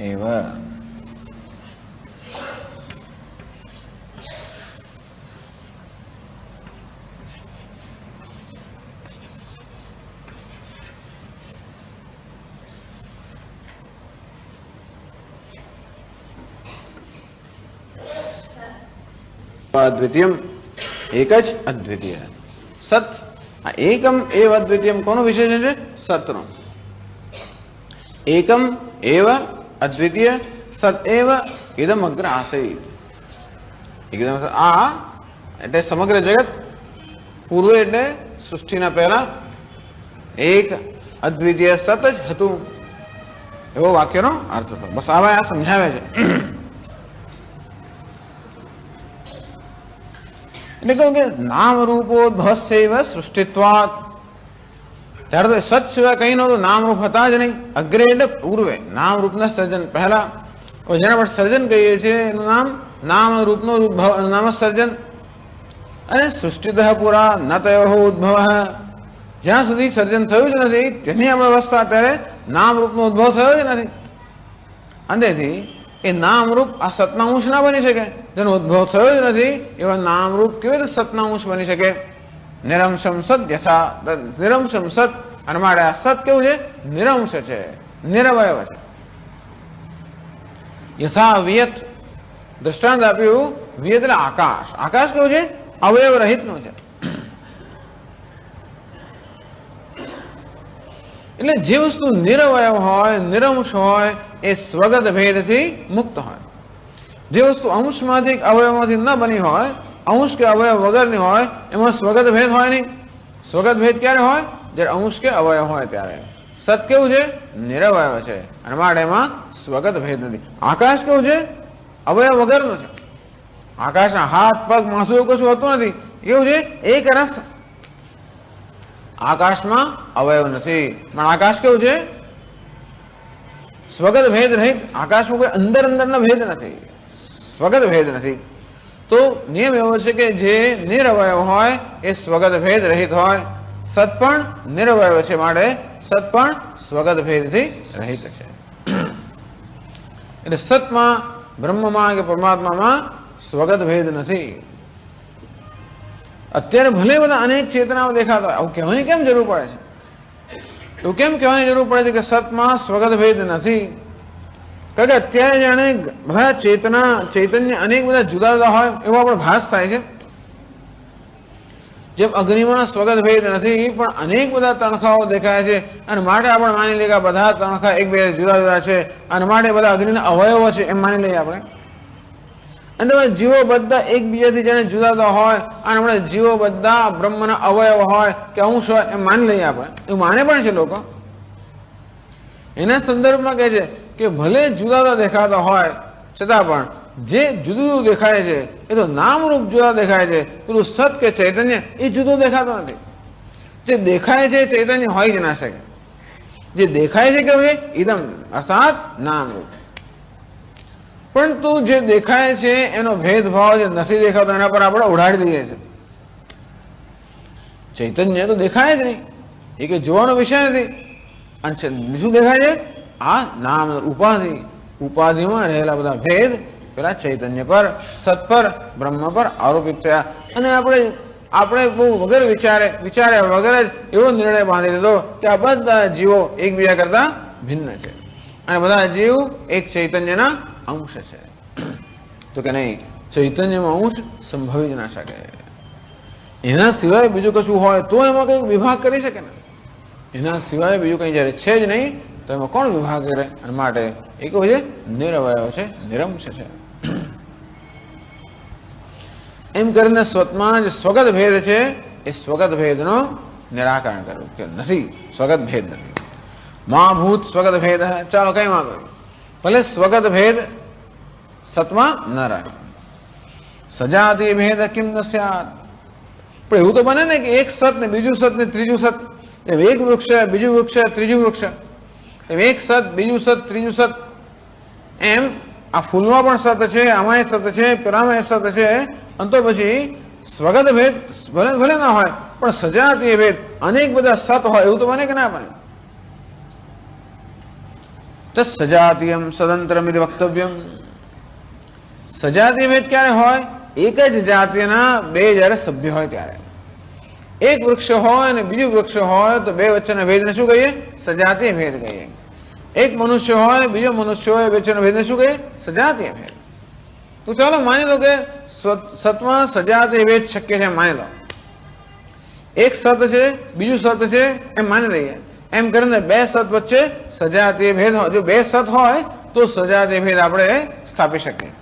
એવ અદ્વિતીયમ, એક જ અદ્વિતીય સત. આ એકમ એવ અદ્વિતીયમ કોનો વિશેષણ છે? સતનો. એકમ એવ અદ્વિતીય સત એવ ઇદમ અગ્ર આસીત. એકદમ આ એટલે સમગ્ર જગત પૂર્વે એટલે સૃષ્ટિના પહેલા એક અદ્વિતીય સત જ હતું, એવો વાક્યનો અર્થ હતો. બસ આવા આ સમજાવે છે. એટલે કહ્યું કે નામ રૂપોદ્ભવસ્યૈવ સૃષ્ટિત્વાत्. ત્યારે તો સત સિવાય કઈ નહોતું, નામ રૂપ હતા જ નહીં. અગ્રે એટલે પૂર્વે, નામ રૂપના સર્જન પહેલા. જેના પર સર્જન કહીએ છીએ એનું નામ નામ રૂપનો ઉદ્ભવ, નામ સર્જન. અને સૃષ્ટિતઃ પુરા ન તયોઃ ઉદ્ભવ. જ્યાં સુધી સર્જન થયું જ નથી તેની આપણે અવસ્થા અત્યારે નામ રૂપનો ઉદ્ભવ થયો જ નથી. અંતેથી એ નામ રૂપ આ સતના અંશ ના બની શકે. જેનો ઉદ્ભવ થયો જ નથી એવા નામ રૂપ કેવી રીતે સતના અંશ બની શકે? નિરંશમ સત યથા, નિરંશમ સત. અને માટે આ સત કેવું છે? નિરંશ છે, નિરવયવ છે. યથા વિયત દ્રષ્ટાંત આપ્યું. વિયત એટલે આકાશ. આકાશ કેવું છે? અવયવ રહિત નું છે. એટલે જે વસ્તુ નિરવયવ હોય, નિરંશ હોય એ સ્વગત ભેદથી મુક્ત હોય. જે વસ્તુ અંશમાંથી અવયવમાંથી ન બની હોય, અંશ કે અવયવ વગરની હોય, એમાં સ્વગત ભેદ હોય નહીં. સ્વગત ભેદ ક્યારે હોય? જ્યારે અંશ કે અવયવ હોય ત્યારે. સત કેવું છે? નિરવયવ છે અને માટે એમાં સ્વગત ભેદ નથી. આકાશ કેવું છે? અવયવ વગરનું છે. આકાશના હાથ પગ માથું એવું કશું હોતું નથી. એવું છે એક રસ. આકાશમાં અવયવ નથી, પણ આકાશ કેવું છે? સ્વગત ભેદ રહિત. આકાશમાં કોઈ અંદર અંદરનો ભેદ નથી, સ્વગત ભેદ નથી. તો નિયમ એવો છે કે જે નિરવયવ હોય એ સ્વગત ભેદ રહિત હોય. સત પણ નિરવયવ છે, માટે સત પણ સ્વગત ભેદથી રહિત છે. એટલે સતમાં, બ્રહ્મમાં કે પરમાત્મામાં સ્વગત ભેદ નથી. અત્યારે ભલે બધા અનેક ચેતનાઓ દેખાતા હોય, આવું કહેવાની કેમ જરૂર પડે છે? એવું કેમ કહેવાની જરૂર પડે છે કે સતમાં સ્વગત ભેદ નથી? કારણ કે અત્યારે જાણે બધા ચૈતન્ય અનેક બધા જુદા જુદા હોય એવો આપણો ભાસ થાય છે. જેમ અગ્નિમાં સ્વગત ભેદ નથી, પણ અનેક બધા તણખાઓ દેખાય છે, અને માટે આપણે માની લઈએ કે બધા તણખા એક બે જુદા જુદા છે, અને માટે બધા અગ્નિના અવયવો છે એમ માની લઈએ આપણે. અને જીવો બધા એકબીજાથી જાણે જુદા જુદા હોય, અને આપણે જીવો બધા બ્રહ્મના અવયવ હોય કે અંશ હોય એમ માની લઈએ આપણે. એવું માને પણ છે લોકો. એના સંદર્ભમાં કહે છે કે ભલે જુદા જુદા દેખાતા હોય છતાં પણ જે જુદું જુદું દેખાય છે એ તો નામરૂપ જુદા દેખાય છે. પેલું સત કે ચૈતન્ય એ જુદું દેખાતું નથી. જે દેખાય છે ચૈતન્ય હોય જ ના શકે. જે દેખાય છે કેવું છે? ઇદમ અર્થાત નામરૂપ. પરંતુ જે દેખાય છે એનો ભેદભાવ જે નથી દેખાતો એના પર આપણે ઉડાડી દઈએ છીએ. ચૈતન્ય તો દેખાય જ નહીં, એ કે જોવાનો વિષય નથી. અને શું દેખાય છે? આ નામ ઉપાધિ. ઉપાધિમાં રહેલા બધા ભેદ પેલા ચૈતન્ય પર, સત પર, બ્રહ્મ પર આરોપિત થયા. અને આપણે બહુ વગર વિચાર્યા વગર જ એવો નિર્ણય બાંધી લીધો કે આ બધા જીવો એકબીજા કરતા ભિન્ન છે, અને બધા જીવ એક ચૈતન્યના અંશ છે. તો કે નહીં, ચૈતન્યમાં અંશ સંભવી જ ના શકે. એના સિવાય બીજું કશું હોય તો એમાં કઈ વિભાગ કરી શકે ને. એના સિવાય બીજું કઈ જયારે છે જ નહીં તો એમાં કોણ વિભાગ કરે? અને માટે એ કહું છે નિરવયવ છે, નિરંશ છે. એમ કરીને સ્વતમાં જે સ્વગત ભેદ છે એ સ્વગત ભેદનો નિરાકરણ કરવું કે નથી, સ્વગત ભેદ નથી. મા ભૂત સ્વગત ભેદ. ચાલો કઈ વાંધો નહીં, ભલે સ્વગત ભેદ સતમાં ન રહે. સજાતિ ભેદ કિમ ન સ્યાત. પણ એવું તો બને ને કે એક સત ને બીજું સત ને ત્રીજું સત, એક વૃક્ષ બીજું વૃક્ષ ત્રીજું વૃક્ષ, એક સત બીજું સત ત્રીજું સત, એમ આ ફૂલમાં પણ સત છે, આમાં સત છે, પેલામાં સત છે. અને તો પછી સ્વગત ભેદ ભલે ભલે ના હોય પણ સજાતીય ભેદ અનેક બધા સત હોય એવું તો બને કે ના બને? સજાતીયમ સદંતરમ ઇતિ વક્તવ્યમ. સજાતીય ભેદ ક્યારે હોય? એક જ જાતિના બે જયારે સભ્ય હોય ત્યારે. એક વૃક્ષ હોય અને બીજું વૃક્ષ હોય તો બે વચ્ચેના ભેદને શું કહીએ? સજાતીય ભેદ કહીએ. એક મનુષ્ય હોય બીજો મનુષ્ય હોય વચ્ચેના ભેદને શું કહીએ? સજાતીય ભેદ. તો ચાલો માની લો કે સતમાં સજાતીય ભેદ શક્ય છે, માની લો. એક સત છે બીજું સત છે એમ માની લઈએ. એમ કરીને બે સત વચ્ચે સજાતીય ભેદ હોય. જો બે સત હોય તો સજાતીય ભેદ આપણે સ્થાપી શકીએ.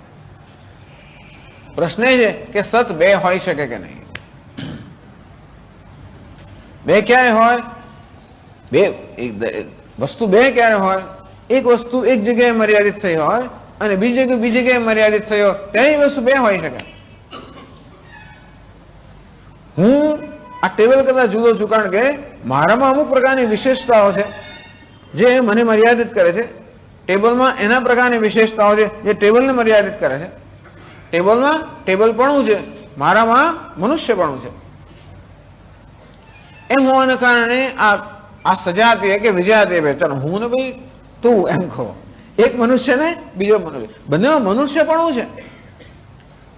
પ્રશ્ન એ છે કે સત બે હોઈ શકે કે નહીં? બે ક્યારે હોય? વસ્તુ બે ક્યારે હોય? એક વસ્તુ એક જગ્યાએ મર્યાદિત થઈ હોય અને બીજી જગ્યાએ મર્યાદિત થઈ હોય તેની વસ્તુ બે હોઈ શકે. હું આ ટેબલ કરતા જુદો છું કારણ કે મારામાં અમુક પ્રકારની વિશેષતાઓ છે જે મને મર્યાદિત કરે છે. ટેબલમાં એના પ્રકારની વિશેષતાઓ છે જે ટેબલને મર્યાદિત કરે છે. ટેબલમાં ટેબલપણું છે, મારામાં મનુષ્યપણું છે. એમ હોવાને કારણે આ સજાતીય કે વિજાતીય ભેદ. ચાલો હું ને ભાઈ તું એમ કહો, એક મનુષ્ય ને બીજો મનુષ્ય, બંનેમાં મનુષ્યપણું છે,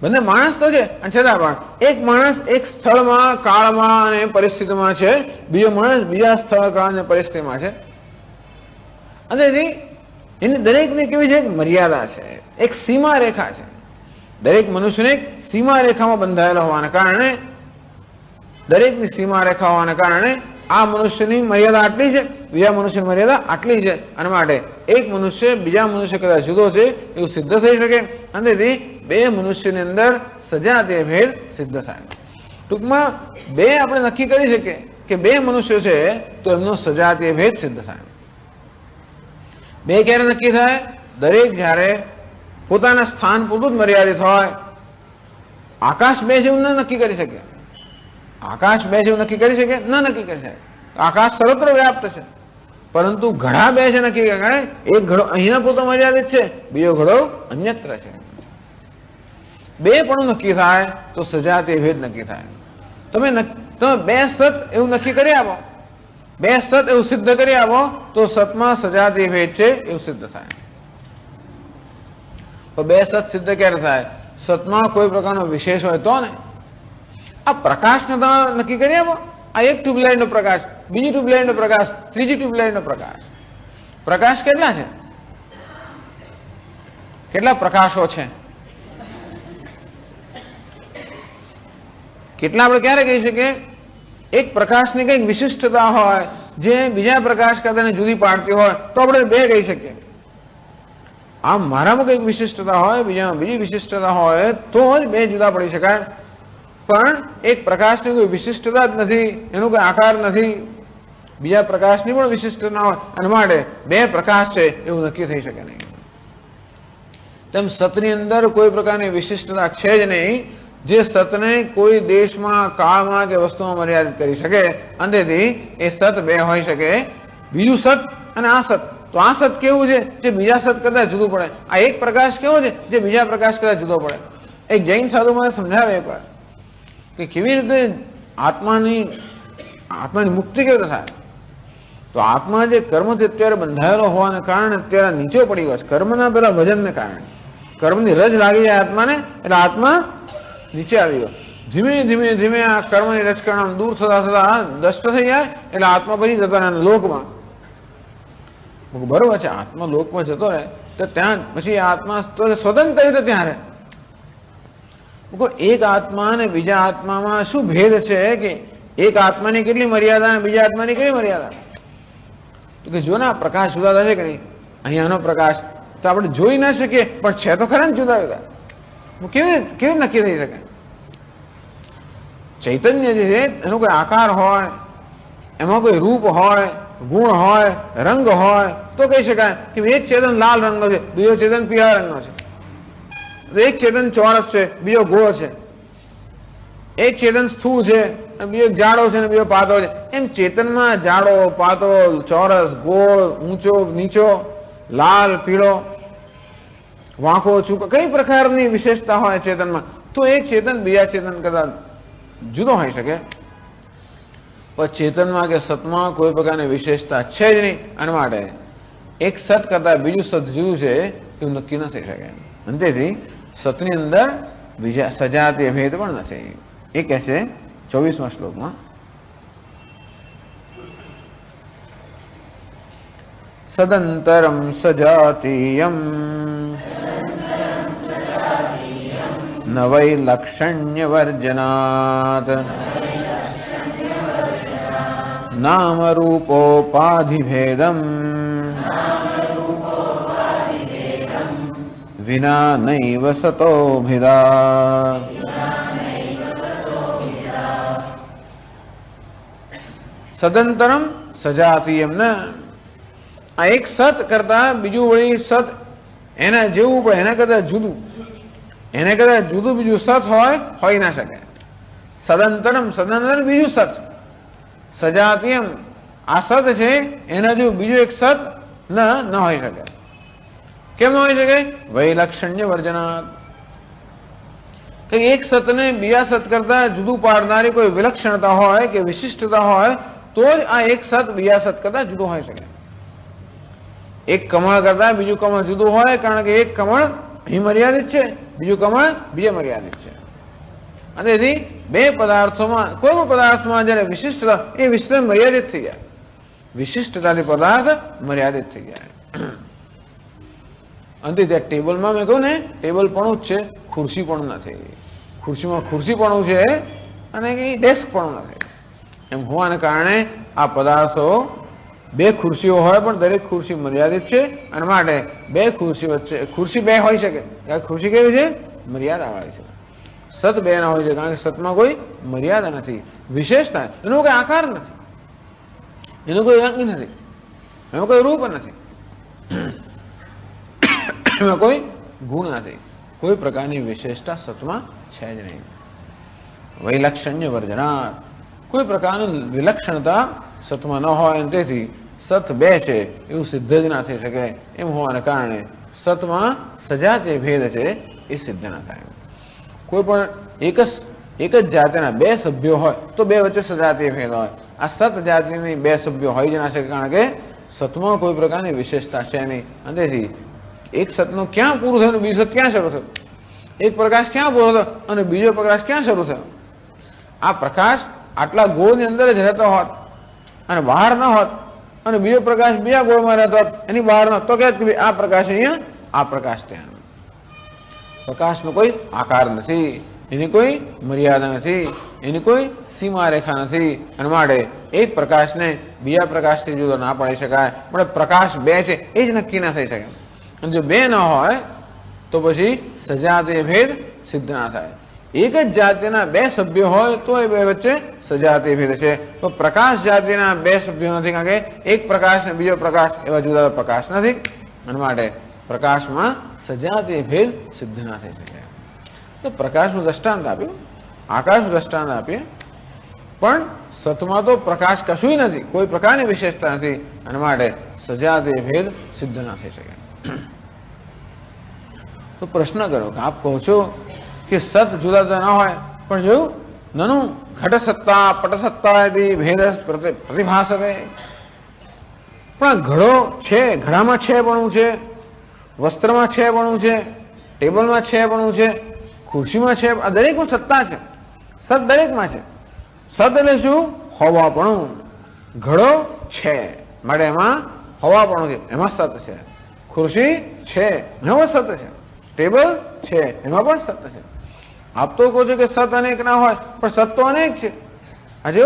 બંને માણસ તો છે. અને છતાં પણ એક માણસ એક સ્થળમાં કાળમાં અને પરિસ્થિતિમાં છે, બીજો માણસ બીજા સ્થળ કાળ અને પરિસ્થિતિમાં છે. અને એની દરેકની કેવી છે? એક મર્યાદા છે, એક સીમા રેખા છે. દરેક મનુષ્યને એક સીમા રેખામાં બંધાયેલા હોવાને કારણે, દરેકની સીમા રેખા હોવાને કારણે આ મનુષ્યની મર્યાદા આટલી છે, બીજા મનુષ્યની મર્યાદા આટલી છે. અને માટે એક મનુષ્ય બીજા મનુષ્ય કરતા જુદો છે એવું સિદ્ધ થઈ શકે. અને તેથી બે મનુષ્યની અંદર સજાતીય ભેદ સિદ્ધ થાય. ટૂંકમાં બે આપણે નક્કી કરી શકીએ કે બે મનુષ્યો છે તો એમનો સજાતીય ભેદ સિદ્ધ થાય. બે ક્યારે નક્કી થાય? દરેક જ્યારે પોતાના સ્થાન પૂરતું જ મર્યાદિત હોય. આકાશ બે છે એવું ન નક્કી કરી શકે. આકાશ બે છે એવું નક્કી કરી શકે? ન નક્કી કરી શકે. આકાશ સર્વત્ર વ્યાપ્ત છે, પરંતુ ઘડા બે છે નક્કી કરે. એક ઘડો અહીંના પૂરતો મર્યાદિત છે, બીજો ઘડો અન્યત્ર છે. બે પણ નક્કી થાય તો સજાતીય ભેદ નક્કી થાય. તમે બે સત એવું નક્કી કરી આપો, બે સત એવું સિદ્ધ કરી આપો તો સતમાં સજાતીય ભેદ છે એવું સિદ્ધ થાય. તો બે સત સિદ્ધ ક્યારે થાય? સતમાં કોઈ પ્રકારનો વિશેષ હોય તો ને. આ પ્રકાશને તમે નક્કી કરી આપો. આ એક ટ્યુબલાઇટ નો પ્રકાશ, બીજી ટ્યુબલાઇટ નો પ્રકાશ, ત્રીજી ટ્યુબલાઇટ નો પ્રકાશ. પ્રકાશ કેટલા છે? કેટલા પ્રકાશો છે? કેટલા આપણે ક્યારે કહી શકીએ? એક પ્રકાશની કંઈક વિશિષ્ટતા હોય જે બીજા પ્રકાશ કરતા જુદી પાડતી હોય તો આપણે બે કહી શકીએ. આમ મારામાં કંઈક વિશિષ્ટતા હોય, બીજામાં બીજી વિશિષ્ટતા હોય તો જ બે જુદા પડી શકાય. પણ એક પ્રકાશની કોઈ વિશિષ્ટતા જ નથી, એનો કોઈ આકાર નથી, બીજા પ્રકાશની પણ વિશિષ્ટતા હોય અને માટે બે પ્રકાશ છે એવું નક્કી થઈ શકે નહીં. તેમ સતની અંદર કોઈ પ્રકારની વિશિષ્ટતા છે જ નહીં જે સતને કોઈ દેશમાં, કાળમાં કે વસ્તુમાં મર્યાદિત કરી શકે. અંતેથી એ સત બે હોઈ શકે. બીજું સત અને આ સત. તો આ સત કેવું છે જે બીજા સત કરતા જુદું પડે? આ એક પ્રકાશ કેવો છે જે બીજા પ્રકાશ કરતા જુદો પડે? એક જૈન સાધુ મને સમજાવે એકવાર કે કેવી રીતે આત્માની મુક્તિ કેવી રીતે થાય. તો આત્મા જે કર્મથી અત્યારે બંધાયેલો હોવાને કારણે અત્યારે નીચે પડી ગયો છે, કર્મના પેલા વજનને કારણે. કર્મની રજ લાગી જાય આત્માને એટલે આત્મા નીચે આવી ગયો. ધીમે ધીમે ધીમે આ કર્મની રજકરણ દૂર થતા થતા દષ્ટ થઈ જાય એટલે આત્મા પછી જતો રહે લોકમાં. બરોબર છે, આત્મા લોકમાં જતો રહે તો ત્યાં પછી આત્મા સ્વતંત્ર રીતે ત્યાં રહે. એક આત્મા અને બીજા આત્મામાં શું ભેદ છે કે એક આત્માની કેટલી મર્યાદા અને બીજા આત્માની કેટલી મર્યાદા? તો કે જો ને આ પ્રકાશ જુદા થશે કે નહીં, અહીંયાનો પ્રકાશ તો આપણે જોઈ ના શકીએ પણ છે તો ખરા ને જુદા જુદા. કેવી નક્કી થઈ શકે? ચૈતન્ય જે છે એનો કોઈ આકાર હોય, એમાં કોઈ રૂપ હોય, ગુણ હોય, રંગ હોય તો કહી શકાય કે એક ચેતન લાલ રંગનો છે, બીજો ચેતન પીળા રંગનો છે. એક ચેતન ચોરસ છે, બીજો ગોળ છે. એક ચેતન સ્થૂળ છે, બીજો જાડો છે ને બીજો પાતળો છે. એમ ચેતનમાં જાડો, પાતળો, ચોરસ, ગોળ, ઊંચો, નીચો, લાલ, પીળો, વાંકો, ચૂકો, કઈ પ્રકારની વિશેષતા હોય ચેતનમાં. તો એક ચેતન બીજા ચેતન કરતા જુદો હોઈ શકે. પણ ચેતનમાં કે સતમાં કોઈ પ્રકારની વિશેષતા છે જ નહીં. અને માટે એક સત કરતા બીજું સત જુદું છે એવું નક્કી ન થઈ શકે. અને તેથી સતની અંદર બીજા સજાતીય ભેદ પણ નથી. એ કહે છે 24મા શ્લોકમાં, સદંતરમ સજાતીયમ ન વૈ લક્ષણ્યવર્જનાત નામ રૂપોપાધિભેદમ વિના નૈવ સતોભિદા. સદંતરમ સજાતીયમ ને આ એક સત કરતા બીજું વળી સત એના જેવું પણ એના કરતા જુદું, એને કરતા જુદું બીજું સત હોય ના શકે. સદંતરમ સદંતર બીજું સત, સજાતીયમ આ સત છે એના જેવું બીજું એક સત ન હોઈ શકે. કેમ ન હોઈ શકે? વૈલક્ષણ્ય વર્જનાત. એક સતને બીજા સત કરતા જુદું પાડનારી કોઈ વિલક્ષણતા હોય કે વિશિષ્ટતા હોય તો જ આ એક સત બીજા સત કરતા જુદું હોઈ શકે. એક કમળ કરતા બીજું કમળ જુદું હોય કારણ કે એક કમળ અહીં મર્યાદિત છે, બીજું કમળ બીજે મર્યાદિત છે. અને તેથી બે પદાર્થોમાં કોઈ પણ પદાર્થમાં જયારે વિશિષ્ટતા એ વિશિષ્ટ મર્યાદિત થઈ જાય, વિશિષ્ટતાથી પદાર્થ મર્યાદિત થઈ જાય. અંતે ત્યાં ટેબલમાં મેં કહું ને ટેબલ પણ જ છે, ખુરશી પણ નથી. ખુરશીમાં ખુરશી પણ છે અને ડેસ્ક પણ નથી. એમ હોવાને કારણે આ પદાર્થો બે ખુરશીઓ હોય પણ દરેક ખુરશી મર્યાદિત છે. અને માટે બે ખુરશી વચ્ચે ખુરશી બે હોઈ શકે. ખુરશી કેવી છે? મર્યાદા વાળી છે. સત બે ના હોય છે કારણ કે સતમાં કોઈ મર્યાદા નથી, વિશેષતા, એનો કોઈ આકાર નથી, એનો કોઈ રંગ નથી, એમાં કોઈ રૂપ નથી, એમાં કોઈ ગુણ નથી, કોઈ પ્રકારની વિશેષતા સતમાં છે જ નહીં. વૈલક્ષણ્ય વર્જનાત કોઈ પ્રકારની વિલક્ષણતા સતમાં ન હોય અને તેથી સત બે છે એવું સિદ્ધ જ ના થઈ શકે. એમ હોવાને કારણે સતમાં સજાતીય ભેદ છે એ સિદ્ધ ના થાય. કોઈ પણ એક જ જાતિના બે સભ્યો હોય તો બે વચ્ચે સજાતીય ભેદ હોય. આ સત જાતિની બે સભ્યો હોય જ ના શકે, કારણ કે સતમાં કોઈ પ્રકારની વિશેષતા છે નહીં. અને તેથી એક સતનું ક્યાં પૂરું થયું, બીજું સત ક્યાં શરૂ થયું? એક પ્રકાશ ક્યાં પૂરો થયો અને બીજો પ્રકાશ ક્યાં શરૂ થયો? આ પ્રકાશ આટલા ગોળની અંદર જ રહેતો હોત અને બહાર ન હોત, અને બીજો પ્રકાશ બીજા ગોળમાં રહેતો હોત એની બહાર ન, તો કે આ પ્રકાશ અહીંયા, આ પ્રકાશ ત્યાં. પ્રકાશનો કોઈ આકાર નથી, એની કોઈ મર્યાદા નથી, એની કોઈ સીમા રેખા નથી. અને માટે એક પ્રકાશને બીજા પ્રકાશથી જુદો ના પાડી શકાય. પણ પ્રકાશ બે છે એ જ નક્કી ના થઈ શકે. અને જો બે ન હોય તો પછી સજાતીય ભેદ સિદ્ધ ના થાય. એક જ જાતિના બે સભ્યો હોય તો એ બે વચ્ચે સજાતીય ભેદ છે. તો પ્રકાશ જાતિના બે સભ્યો નથી, કારણ કે એક પ્રકાશ ને બીજો પ્રકાશ એવા જુદા પ્રકાશ નથી. અને માટે પ્રકાશમાં સજાતીય ભેદ સિદ્ધ ના થઈ શકે. તો પ્રકાશનું દ્રષ્ટાંત આપ્યું, આકાશનું દ્રષ્ટાંત આપીએ, પણ સતમાં તો પ્રકાશ કશું નથી, કોઈ પ્રકારની વિશેષતા નથી. અને માટે સજાતીય ભેદ સિદ્ધ ના થઈ શકે. તો પ્રશ્ન કરો કે આપ કહો છો કે સત જુદા જુદા ના હોય, પણ જોયું નનું ઘટ સત્તા પટ સત્તા ભેદ પ્રતિભાસતે. પણ ઘડો છે, ઘડામાં છે પણ છે, વસ્ત્રમાં છે પણ છે, ટેબલમાં છે પણ છે, ખુરશીમાં છે, આ દરેકમાં સત્તા છે. સત દરેકમાં છે. સત એટલે શું? હોવાપણું. ઘડો છે માટે એમાં હોવાપણું છે, એમાં સત છે. ખુરશી છે એમાં સત છે. ટેબલ છે એમાં પણ સત છે. આપ તો કહો છો કે સત અનેક ના હોય, પણ સત તો અનેક છે. આજે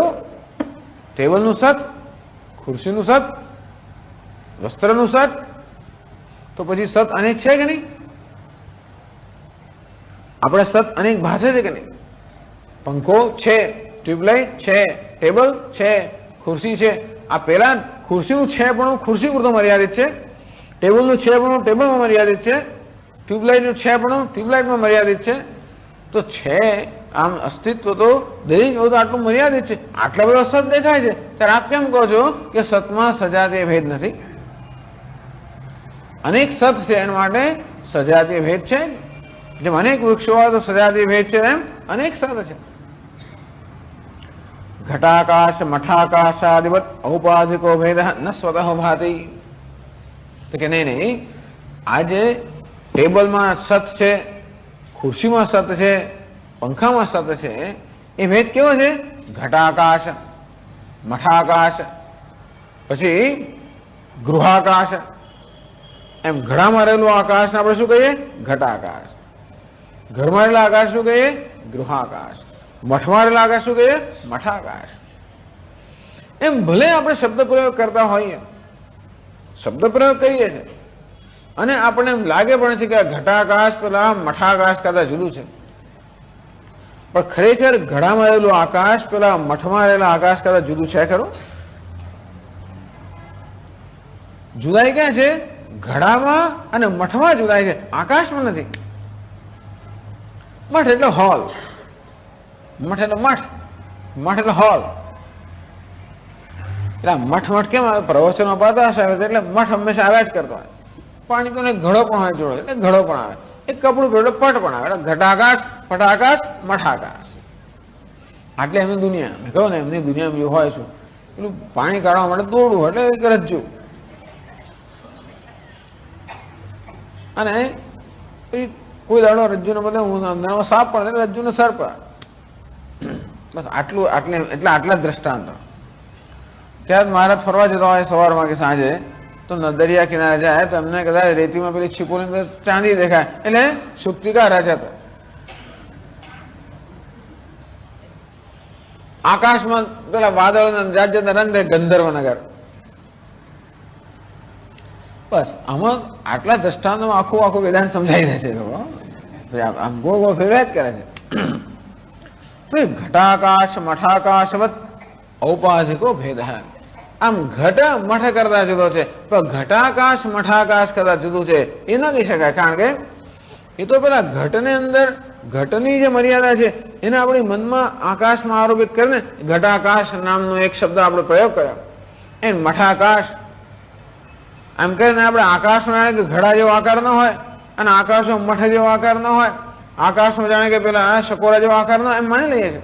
ટેબલનું સત, ખુરશીનું સત, વસ્ત્રનું સત, તો પછી સત અનેક છે કે નહીં? આપણે સત અનેક ભાષે છે કે નહીં? પંખો છે, ટ્યુબલાઇટ છે, ટેબલ છે, ખુરશી છે. આ પેલા ખુરશીનું છે પણ ખુરશી પૂરતો મર્યાદિત છે, ટેબલનું છે પણ ટેબલમાં મર્યાદિત છે, ટ્યુબલાઇટનું છે પણ ટ્યુબલાઇટમાં મર્યાદિત છે. તો છે આમ અસ્તિત્વ તો દરેક બધું આટલું મર્યાદિત છે. આટલા બધા સત દેખાય છે, ત્યારે આપ કેમ કહો છો કે સતમાં સજાતીય ભેદ નથી? અનેક સત છે એના માટે સજાતીય ભેદ છે. જેમ અનેક વૃક્ષો હોય તો સજાતીય ભેદ છે, એમ અનેક સત છે. ઘટાકાશ મઠાકાશાદિવત ઔપાધિકો ભેદ ન સ્વતઃ ભાતિ. તો કે નહીં, આજે ટેબલમાં સત છે, ખુરશીમાં સત છે, પંખામાં સત છે, એ ભેદ કેવો છે? ઘટાકાશ, મઠાકાશ, પછી ગૃહાકાશ. એમ ઘડામાં રહેલું આકાશ આપણે શું કહીએ? ઘટાકાશ. ઘરમાં રહેલા આકાશ શું કહીએ? ગૃહાકાશ. મઠમાં રહેલા આકાશ શું કહીએ? મઠાકાશ. એમ ભલે આપણે શબ્દ પ્રયોગ કરતા હોઈએ, શબ્દ પ્રયોગ કરીએ છીએ, અને આપણને એમ લાગે પણ છે કે આ ઘટાકાશ પેલા મઠાકાશ કરતા જુદું છે, પણ ખરેખર ઘડામાં રહેલું આકાશ પેલા મઠમાં રહેલા આકાશ કરતા જુદું છે ખરું? જુદાઈ ક્યાં છે? ઘડામાં અને મઠમાં જુદાઈ છે, આકાશમાં નથી. મઠ એટલે હોલ, મઠ એટલે મઠ, મઠ એટલે હોલ. એટલે મઠ કેમ આવે? પ્રવચનો અપાતા હશે એટલે મઠ હંમેશા આવ્યા જ કરતો હોય. પાણી પીને ઘડો પણ હોય જોડે એટલે ઘડો પણ આવે. એક કપડું પહેરડે પટ પણ આવે. એટલે ઘટાકાશ, પટાકાશ, મઠાકાશ. આટલે એમની દુનિયા. મેં કહું ને એમની દુનિયામાં જે હોય શું, પેલું પાણી કાઢવા માટે દોડવું એટલે એક રજ્જુ, અને કોઈ દાડો રજ્જુ ને બદલે હું સાપ પણ રજ્જુ ને સર્પ. બસ આટલું, એટલે આટલા દ્રષ્ટાંત. ત્યાં મહારાજ ફરવા જતા હોય સવારમાં કે સાંજે, તો દરિયા કિનારે જાય તો એમને કદાચ રેતીમાં પેલી છીપોની અંદર ચાંદી દેખાય એટલે સુક્તિકા રાજા. આકાશમાં પેલા વાદળ જાત જાતના રંગ દે ગંધર્વનગર. બસ આમાં આટલા દ્રષ્ટાંતમાં આખું વેદાંત સમજાઈ દે છે. આમ ગોળ ગોળ ફેરવ્યા જ કરે છે. ઘટાકાશ મઠાકાશવત ઔપાધિકો ભેદ. આમ ઘટ મઠ કરતા જુદો છે, પણ ઘટાકાશ મઠાકાશ કરતા જુદું છે એ ન કહી શકાય. કારણ કે એ તો પેલા ઘટને અંદર ઘટની જે મર્યાદા છે એને આપણી મનમાં આકાશમાં આરોપિત કરીને ઘટાકાશ નામનો એક શબ્દ આપણે પ્રયોગ કર્યો. એ મઠાકાશ એમ કરીને આપણે આકાશમાં કે ઘડા જેવો આકાર ન હોય અને આકાશમાં મઠ જેવો આકાર ન હોય, આકાશમાં જાણે કે પેલા શકોરા જેવો આકાર ન હોય એમ માની લઈએ છીએ.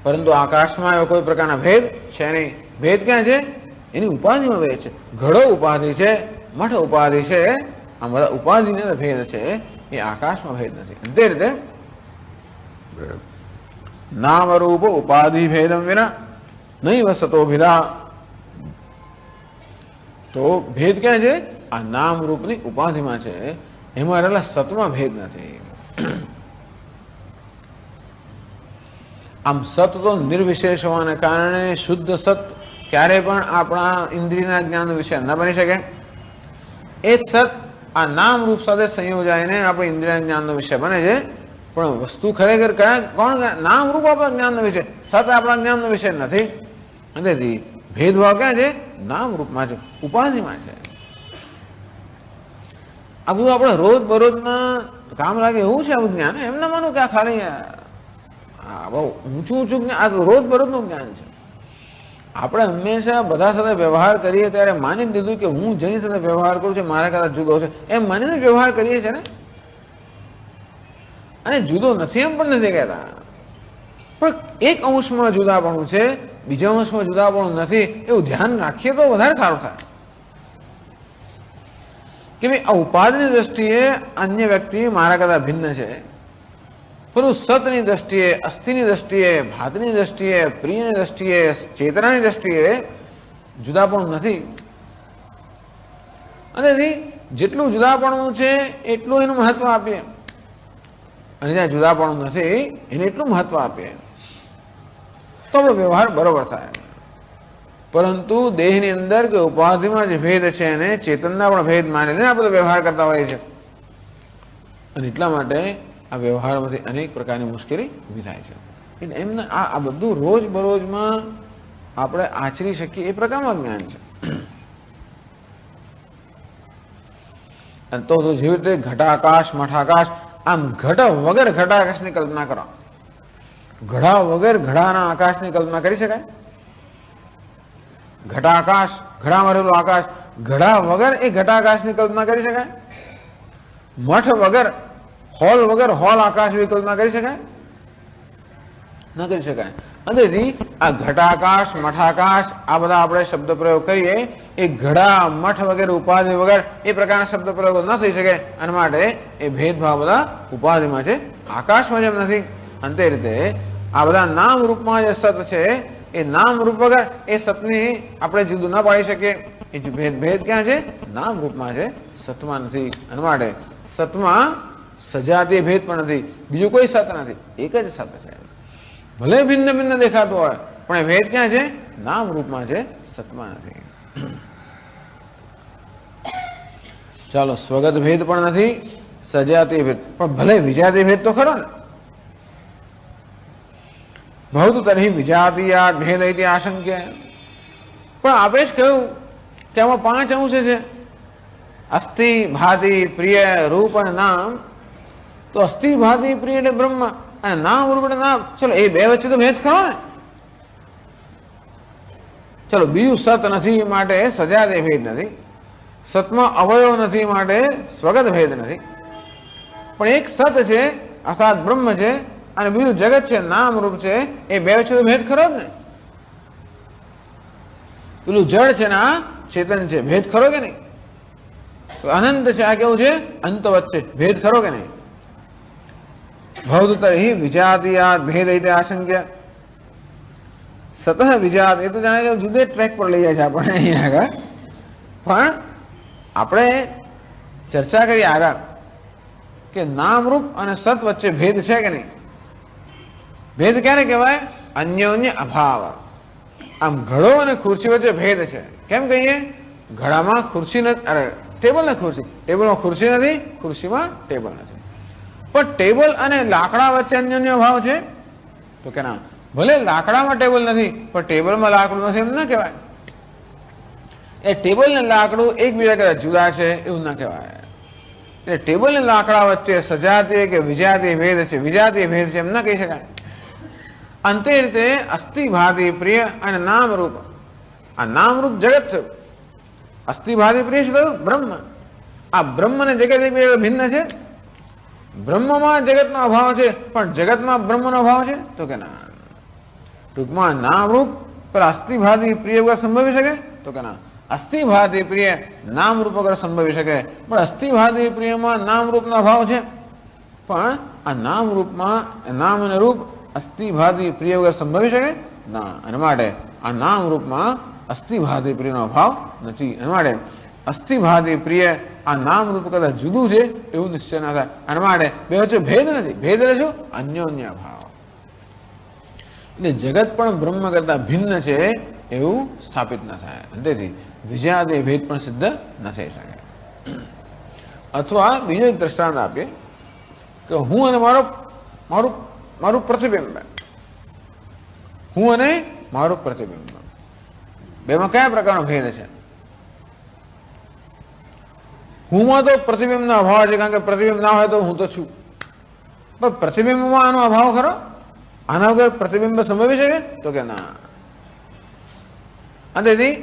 પરંતુ આકાશમાં એવો કોઈ પ્રકારના ભેદ છે નહીં. ભેદ ક્યાં છે? એની ઉપાધિમાં ભેદ છે. ઘડો ઉપાધિ છે, મઠ ઉપાધિ છે. આ બધા ઉપાધિને ભેદ છે, એ આકાશમાં ભેદ નથી. તે રીતે નામ રૂપ ઉપાધિ ભેદમ વિના નહીં વસતો ભેદા. તો ભેદ ક્યાં છે? આ નામ રૂપની ઉપાધિમાં છે. એમાં રહેલા સતમાં ભેદ નથી. આમ સત તો નિર્વિશેષ હોવાને કારણે શુદ્ધ સત ક્યારે પણ આપણા ઇન્દ્રિયના જ્ઞાન વિશે ન બની શકે. એ જ સત આ નામ રૂપ સાથે સંયોજાઈને આપણે ઇન્દ્રિય જ્ઞાનનો વિષય બને છે. પણ વસ્તુ ખરેખર કોણ? નામ રૂપ આપણા જ્ઞાનનો વિષય, સત આપણા જ્ઞાનનો વિષય નથી. તેથી ભેદભાવ ક્યાં છે? નામ રૂપમાં છે, ઉપાધિમાં છે. આ બધું આપણે રોજ બરોજના કામ લાગે એવું છે. આ બધું જ્ઞાન એમ ના માનું કે આ ખાલી બહુ ઊંચું જ્ઞાન, આ રોજ બરોજનું જ્ઞાન છે. આપણે હંમેશા બધા સાથે વ્યવહાર કરીએ ત્યારે માની લીધું કે હું જેની સાથે વ્યવહાર કરું છું મારા કરતા જુદો છે એમ માનીને વ્યવહાર કરીએ છીએ ને. અને જુદો નથી એમ પણ નથી કહેતા, પણ એક અંશમાં જુદાપણું છે, બીજા અંશમાં જુદાપણું નથી એવું ધ્યાન રાખીએ તો વધારે સારું થાય. કે ભાઈ આ ઉપાધિની દ્રષ્ટિએ અન્ય વ્યક્તિ મારા કરતા ભિન્ન છે, પરંતુ સતની દ્રષ્ટિએ, અસ્થિની દ્રષ્ટિએ, ભાતની દ્રષ્ટિએ, પ્રિયની દ્રષ્ટિએ, ચેતનાની દ્રષ્ટિએ જુદાપણું નથી. અને જેટલું જુદાપણું છે એટલું એનું મહત્વ આપીએ, અને જ્યાં જુદાપણું નથી એને એટલું મહત્વ આપીએ તો આપણો વ્યવહાર બરોબર થાય. પરંતુ દેહની અંદર કે ઉપાધિમાં જે ભેદ છે એને ચેતનના પણ ભેદ માનીને આપણે વ્યવહાર કરતા હોઈએ છીએ. અને એટલા માટે આ વ્યવહારમાંથી અનેક પ્રકારની મુશ્કેલી ઊભી થાય છે. એમને આ બધું રોજ બરોજમાં આપણે આચરી શકીએ એ પ્રકારનું જ્ઞાન છે. તો જેવી રીતે ઘટાકાશ મઠાકાશ, આમ ઘટ વગર ઘટાકાશની કલ્પના કરો, ઘડા વગર ઘડાના આકાશની કલ્પના કરી શકાય? ઘટાકાશ, ઘડામાં રહેલું આકાશ, ઘડા વગર એ ઘટાકાશની કલ્પના કરી શકાય? મઠ વગર, હોલ વગર હોલ આકાશ એવી કલ્પના કરી શકાય? ન કરી શકાય. અને આ ઘટાકાશ મઠાકાશ આ બધા આપણે શબ્દ પ્રયોગ કરીએ એ ઘડા મઠ વગેરે ઉપાધિ વગર એ પ્રકારના શબ્દ પ્રયોગો ન થઈ શકે. અને માટે એ ભેદભાવ બધા ઉપાધિમાં છે, આકાશમાં જેમ નથી. અને તે રીતે આ બધા નામ રૂપમાં જે સત છે એ નામ રૂપ વગર એ સતની આપણે જુદું ન પાડી શકીએ. એ ભેદ ક્યાં છે? નામ રૂપમાં છે, સતમાં નથી. અને માટે સતમાં સજાતીય ભેદ પણ નથી, બીજું કોઈ સત નથી, એક જ સત છે. ભલે ભિન્ન ભિન્ન દેખાતો હોય પણ એ ભેદ ક્યાં છે? નામ રૂપમાં છે, સતમાં નથી. ચાલો, સ્વગત ભેદ પણ નથી, સજાતીય ભેદ પણ ભલે વિજાતીય ભેદ તો ખરો ને. ભવતુ તરહી વિજાતીયા ભેદ ઇતિ આશંક્ય. પણ આપણે જ કહ્યું કે આમાં 5 અંશ છે, અસ્થિ ભાતિ પ્રિય રૂપ અને નામ. તો અસ્થિ ભાતિ પ્રિય એટલે બ્રહ્મ અને નામ રૂપ એટલે નામ. ચલો એ બે વચ્ચે તો ભેદ ખરો ને. ચલો બીજું સત નથી માટે સજાતીય ભેદ નથી, સતમાં અવયવ નથી માટે સ્વગત ભેદ નથી. પણ એક સત છે અર્થાત બ્રહ્મ છે અને બીજું જગત છે નામ રૂપ છે, એ બે વચ્ચે તો ભેદ ખરો જ ને. પેલું જળ છે ને આ ચેતન છે, ભેદ ખરો કે નહીં? અનંત છે આ કેવું છે? અંત વચ્ચે ભેદ ખરો કે નહીં? ભવતુ તરહી વિજાતીયાદ ભેદ ઇતિ આશંક્ય. સતઃ વિજાત એ તો જાણે કે જુદે ટ્રેક પર લઈ જાય છે આપણે અહીંયા આગળ. પણ આપણે ચર્ચા કરીએ આગળ કે નામરૂપ અને સત વચ્ચે ભેદ છે કે નહીં. ભેદ ક્યારે કહેવાય? અન્યોન્ય અભાવ. આમ ઘડો અને ખુરશી વચ્ચે ભેદ છે. કેમ કહીએ? ઘડામાં ખુરશી નથી, અરે ટેબલ ને ખુરશી, ટેબલમાં ખુરશી નથી, ખુરશીમાં ટેબલ નથી. પણ ટેબલ અને લાકડા વચ્ચે અન્યોન્ય અભાવ છે તો કે ના. ભલે લાકડામાં ટેબલ નથી પણ ટેબલમાં લાકડું નથી એમ ના કહેવાય. એ ટેબલ ને લાકડું એકબીજા કરતા જુદા છે એવું ના કહેવાય. એટલે ટેબલ ને લાકડા વચ્ચે સજાતીય કે વિજાતીય ભેદ છે, વિજાતીય ભેદ છે એમ ના કહી શકાય. અંતે રીતે અસ્થિભાતી પ્રિય અને નામરૂપ, આ નામરૂપ જગત થયું. અસ્થિભાતી પ્રિય શું થયું? બ્રહ્મ. આ બ્રહ્મ ને જગત એકબીજા ભિન્ન છે. બ્રહ્મમાં જગતનો અભાવ છે, પણ જગતમાં બ્રહ્મનો અભાવ છે તો કે ના. ટૂંકમાં નામરૂપ પર અસ્થિભાતી પ્રિય વગર સંભવી શકે તો કે ના. અસ્થિભાતી પ્રિય નામરૂપ વગર સંભવી શકે, પણ અસ્થિભાતી પ્રિયમાં નામરૂપનો અભાવ છે. પણ આ નામરૂપમાં નામ અને રૂપ અસ્થિભાતી પ્રિય વગર સંભવી શકે ના. અને માટે આ નામરૂપમાં અસ્થિભાતી પ્રિયનો અભાવ નથી. અને માટે અસ્થિભાતી પ્રિય આ નામરૂપ કરતા જુદું છે એવું નિશ્ચય ના થાય. અને માટે બે વચ્ચે ભેદ નથી. ભેદ એટલે શું? અન્યોન્ય ભાવ. એટલે જગત પણ બ્રહ્મ કરતા ભિન્ન છે એવું સ્થાપિત ન થાય. તેથી વિજાતીય ભેદ પણ સિદ્ધ ન થઈ શકે. અથવા બીજો એક દ્રષ્ટાંત આપીએ કે હું અને મારું પ્રતિબિંબ, હું અને મારું પ્રતિબિંબ, બેમાં કયા પ્રકારનો ભેદ છે? હુંમાં તો પ્રતિબિંબનો અભાવ છે, કારણ કે પ્રતિબિંબ ના હોય તો હું તો છું. પણ પ્રતિબિંબમાં આનો અભાવ ખરો? આના વગર પ્રતિબિંબ સંભવી શકે તો કે ના. અને તેથી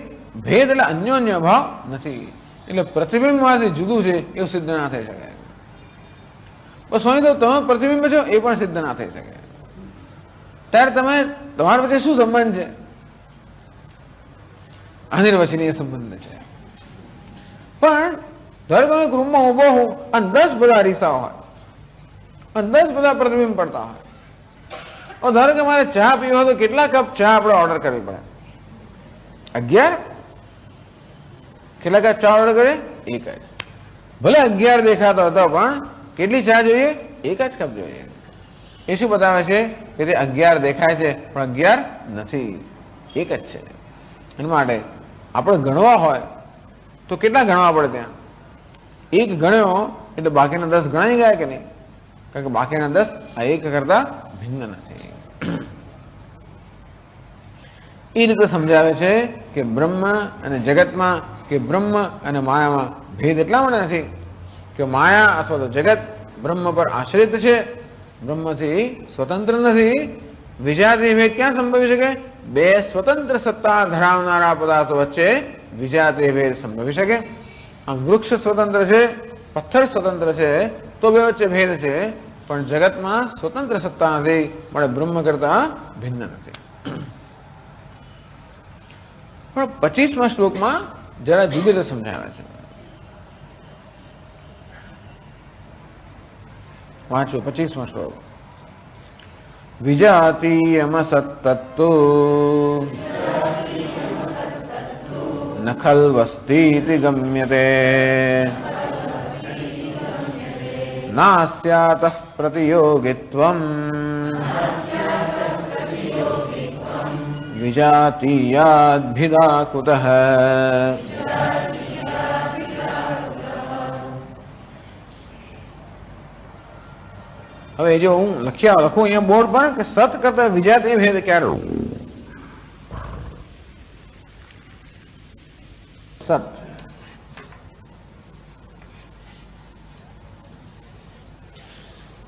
ભેદ એટલે અન્યોન્ય અભાવ નથી. એટલે પ્રતિબિંબમાંથી જુદું છે એવું સિદ્ધ ના થઈ શકે. બસ હોય તો તમે પ્રતિબિંબ છો એ પણ સિદ્ધ ના થઈ શકે. ત્યારે તમારા વચ્ચે શું સંબંધ છે? અનિર્વચનીય સંબંધ છે. પણ ધારો તમે રૂમમાં ઉભો હું અને 10 બધા અરીસા હોય અને 10 બધા પ્રતિબિંબ પડતા હોય, ધારો કે મારે ચા પીવો હોય તો કેટલા કપ ચા આપણે ઓર્ડર કરવી પડે? 11. કેટલા કપ ચા ઓર્ડર કરે? 1 જ. ભલે 11 દેખાતો હતો પણ કેટલી ચા જોઈએ? 1 જ કપ જોઈએ. એ શું બતાવે છે કે તે 11 દેખાય છે પણ 11 નથી, 1 જ છે. એના માટે આપણે ગણવા હોય તો કેટલા ગણવા પડે? ત્યાં 1 ગણ્યો એટલે બાકીના 10 ગણાઈ ગયા કે નહીં? કારણ કે બાકીના 10 આ 1 કરતા ભિન્ન નથી. એ રીતે સમજાવે છે કે બ્રહ્મ અને જગતમાં કે બ્રહ્મ અને માયામાં ભેદ એટલા માટે નથી કે માયા અથવા તો જગત બ્રહ્મ પર આશ્રિત છે, બ્રહ્મથી સ્વતંત્ર નથી. વિજાતીય ભેદ ક્યાં સંભવી શકે? 2 સ્વતંત્ર સત્તા ધરાવનારા પદાર્થો વચ્ચે વિજાતીય ભેદ સંભવી શકે. આમ વૃક્ષ સ્વતંત્ર છે, પથ્થર સ્વતંત્ર છે તો બે વચ્ચે ભેદ છે, પણ જગતમાં સ્વતંત્ર સત્તા નથી, મળે બ્રહ્મ કરતા ભિન્ન નથી. પણ 25મા શ્લોકમાં જરા જુદી રીતે સમજાવે છે. વાંચો 25મો શ્લોક. વિજાતીયમ સત્તત્તુ ન ખલ્વસ્તીતિ ગમ્યતે નાસ્યાતઃ પ્રતિયોગિત્વં વિજાતીયાદ્ભિદા કુતઃ. હવે જો હું લખું અહીંયા બોર્ડ પર કે સત કરતા વિજાતીય ભેદ ક્યારે? સત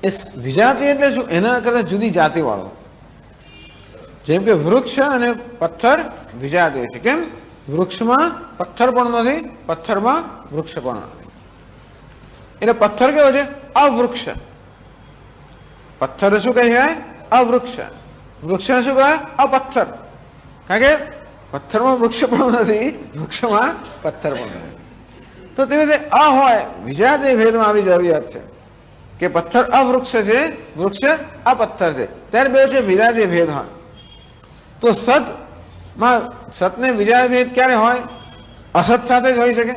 એ વિજાતીય એટલે શું? એના કરતા જુદી જાતિ વાળો. જેમ કે વૃક્ષ અને પથ્થર વિજાતીય છે. કેમ? વૃક્ષમાં પથ્થર પણ નથી, પથ્થરમાં વૃક્ષ પણ નથી. એટલે પથ્થર કેવો છે? અવૃક્ષ. પથ્થર શું કહેવાય? અવૃક્ષ. વૃક્ષને શું કહેવાય? અપથ્થર. કારણ કે પથ્થરમાં વૃક્ષ પણ નથી, વૃક્ષમાં પથ્થર પણ નથી. તો તે રીતે અ હોય વિજાતીય ભેદમાં આવી જરૂરિયાત છે કે પથ્થર અવૃક્ષ છે, વૃક્ષ અપથ્થર છે, ત્યારે બે વચ્ચે વિજાતીય ભેદ હોય. તો સતને વિજાતીય ભેદ ક્યારે હોય? અસત સાથે જ હોઈ શકે.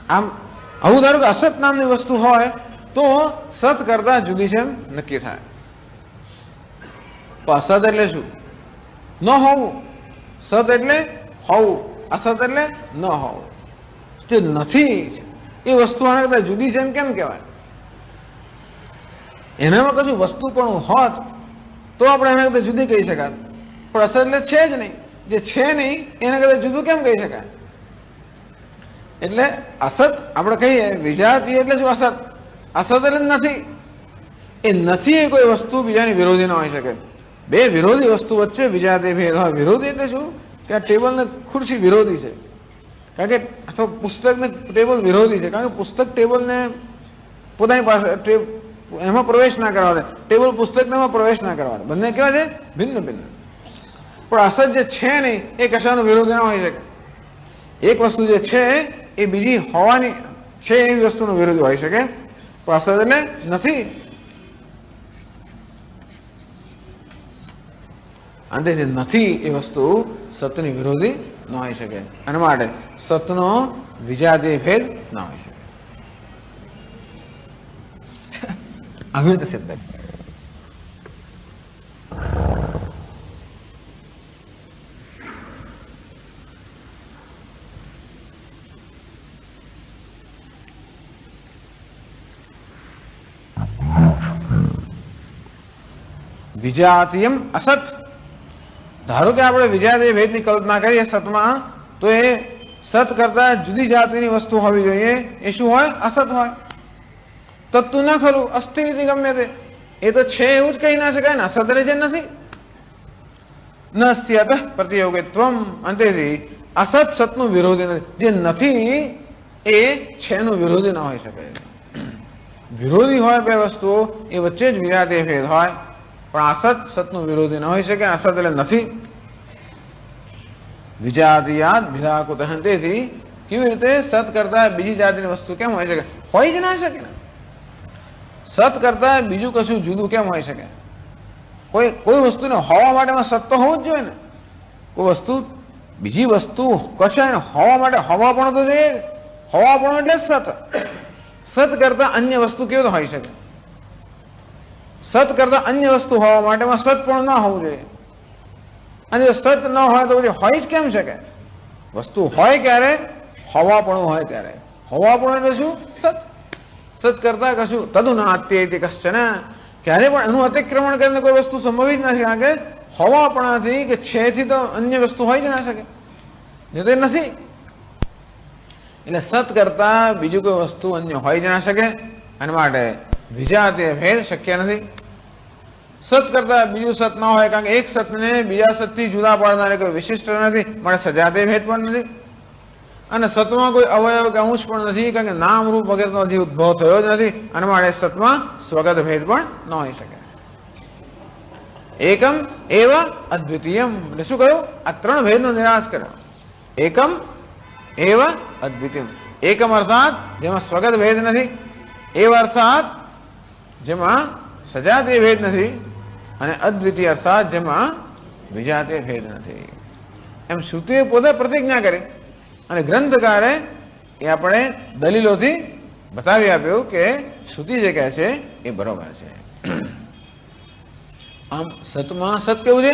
આમ આવું ધારો કે અસત નામની વસ્તુ હોય તો સત કરતા જુદી છે એમ નક્કી થાય. તો અસત એટલે શું? ન હોવું. સત એટલે હોવું, અસત એટલે ન હોવું. જે નથી એ વસ્તુ આના કરતા જુદી છે એમ કેમ કહેવાય? એનામાં કશું વસ્તુ પણ હોત તો આપણે એના કરતા જુદી કહી શકાય, પણ અસત એટલે છે જ નહીં. જે છે નહીં એના કરતા જુદું કેમ કહી શકાય? એટલે અસત આપણે કહીએ વિજાતીય એટલે શું? અસત. અસત એટલે નથી. એ નથી એ કોઈ વસ્તુ બીજાની વિરોધી ન હોઈ શકે. બે વિરોધી વસ્તુ વચ્ચે વિજાતીય ભેદ હોય. વિરોધી એટલે શું? કે આ ટેબલ ને ખુરશી વિરોધી છે, કારણ કે અથવા પુસ્તક ને ટેબલ વિરોધી છે, કારણ કે પુસ્તક ટેબલ ને પોતાની પાસે એમાં પ્રવેશ ના કરવા દે, ટેબલ પુસ્તક એમાં પ્રવેશ ના કરવા દે. બંને કેવા છે? ભિન્ન ભિન્ન. પણ અસત જે છે નહીં એ કશાનો વિરોધ ના હોઈ શકે. એક વસ્તુ જે છે એ બીજી હોવાની છે એવી વસ્તુનો વિરોધ હોઈ શકે, પણ અસત એટલે નથી. અંતે જે નથી એ વસ્તુ સતની વિરોધી ન હોઈ શકે. અને માટે સતનો વિજાતીય ભેદ ના હોઈ શકે. આવી રીતે સિદ્ધ. વિજાતીયમ અસત. ધારો કે આપણે વિજાતીય ભેદની કલ્પના કરીએ સતમાં, તો એ સત કરતા જુદી જાતિની વસ્તુ હોવી જોઈએ. એ શું હોય? અસત હોય. તત્વ ના ખરું, અસ્થિતિ ગમે તે, એ તો છે એવું જ કહી ના શકાય ને. અસત એટલે જે નથી. ન સ્યત પ્રતિયોગિત્વમ. અંતેથી અસત સતનું વિરોધી નથી. જે નથી એ છેનું વિરોધી ના હોઈ શકે. વિરોધી હોય બે વસ્તુઓ, એ વચ્ચે જ વિજાતીય ભેદ હોય, પણ અસત સતનું વિરોધી ન હોઈ શકે. અસત એટલે નથી. વિજાતીયાદ ભિરાકુત. તેથી કેવી રીતે સત કરતા બીજી જાતિની વસ્તુ કેમ હોઈ શકે? હોય જ ના શકે. સત કરતા બીજું કશું જુદું કેમ હોઈ શકે? કોઈ વસ્તુને હોવા માટેમાં સત તો હોવું જ જોઈએ ને. કોઈ વસ્તુ બીજી વસ્તુ કશાને હોવા માટે હોવા પણ તો જોઈએ. હોવા પણ એટલે સત. સત કરતા અન્ય વસ્તુ કેવું હોઈ શકે? સત કરતા અન્ય વસ્તુ હોવા માટેમાં સત પણ ના હોવું જોઈએ. અને જો સત ન હોય તો પછી હોય જ કેમ શકે? વસ્તુ હોય ક્યારે? હોવા પણ હોય ત્યારે. હોવા પણ એટલે શું? સત. સત કરતા કશું તદુના અત્યૈતિ કશ્ચન. ક્યારે પણ એનું અતિક્રમણ કરીને કોઈ વસ્તુ સંભવિત નથી, કારણ કે હોવાપણાથી કે છે થી તો અન્ય વસ્તુ હોય જ ના શકે. જે તે નથી. એટલે સત કરતા બીજું કોઈ વસ્તુ અન્ય હોય જ ના શકે. અને માટે વિજાતીય ભેદ શક્ય નથી. સત કરતા બીજું સત ન હોય, કારણ કે એક સતને બીજા સતથી જુદા પાડનારે કોઈ વિશિષ્ટ નથી, માટે સજાતીય ભેદ પણ નથી. અને સતમાં કોઈ અવયવ કે અંશ પણ નથી, કારણ કે નામ રૂપ વગેરેનો હજી ઉદ્ભવ થયો જ નથી. અને માટે સતમાં સ્વગત ભેદ પણ ન હોઈ શકે. એકમ એવ અદ્વિતીયમ. એટલે શું કહ્યું? આ ત્રણ ભેદનો નિરાશ કર્યો. એકમ એવ અદ્વિતીયમ. એકમ અર્થાત જેમાં સ્વગત ભેદ નથી, એવ અર્થાત જેમાં સજાતીય ભેદ નથી, અને અદ્વિતીય અર્થાત જેમાં વિજાતીય ભેદ નથી. એમ શ્રુતિએ પોતે પ્રતિજ્ઞા કરી અને ગ્રંથકારે એ આપણે દલીલોથી બતાવી આપ્યું કે શ્રુતિ જે કહે છે એ બરોબર છે. આમ સતમાં સત કેવું છે?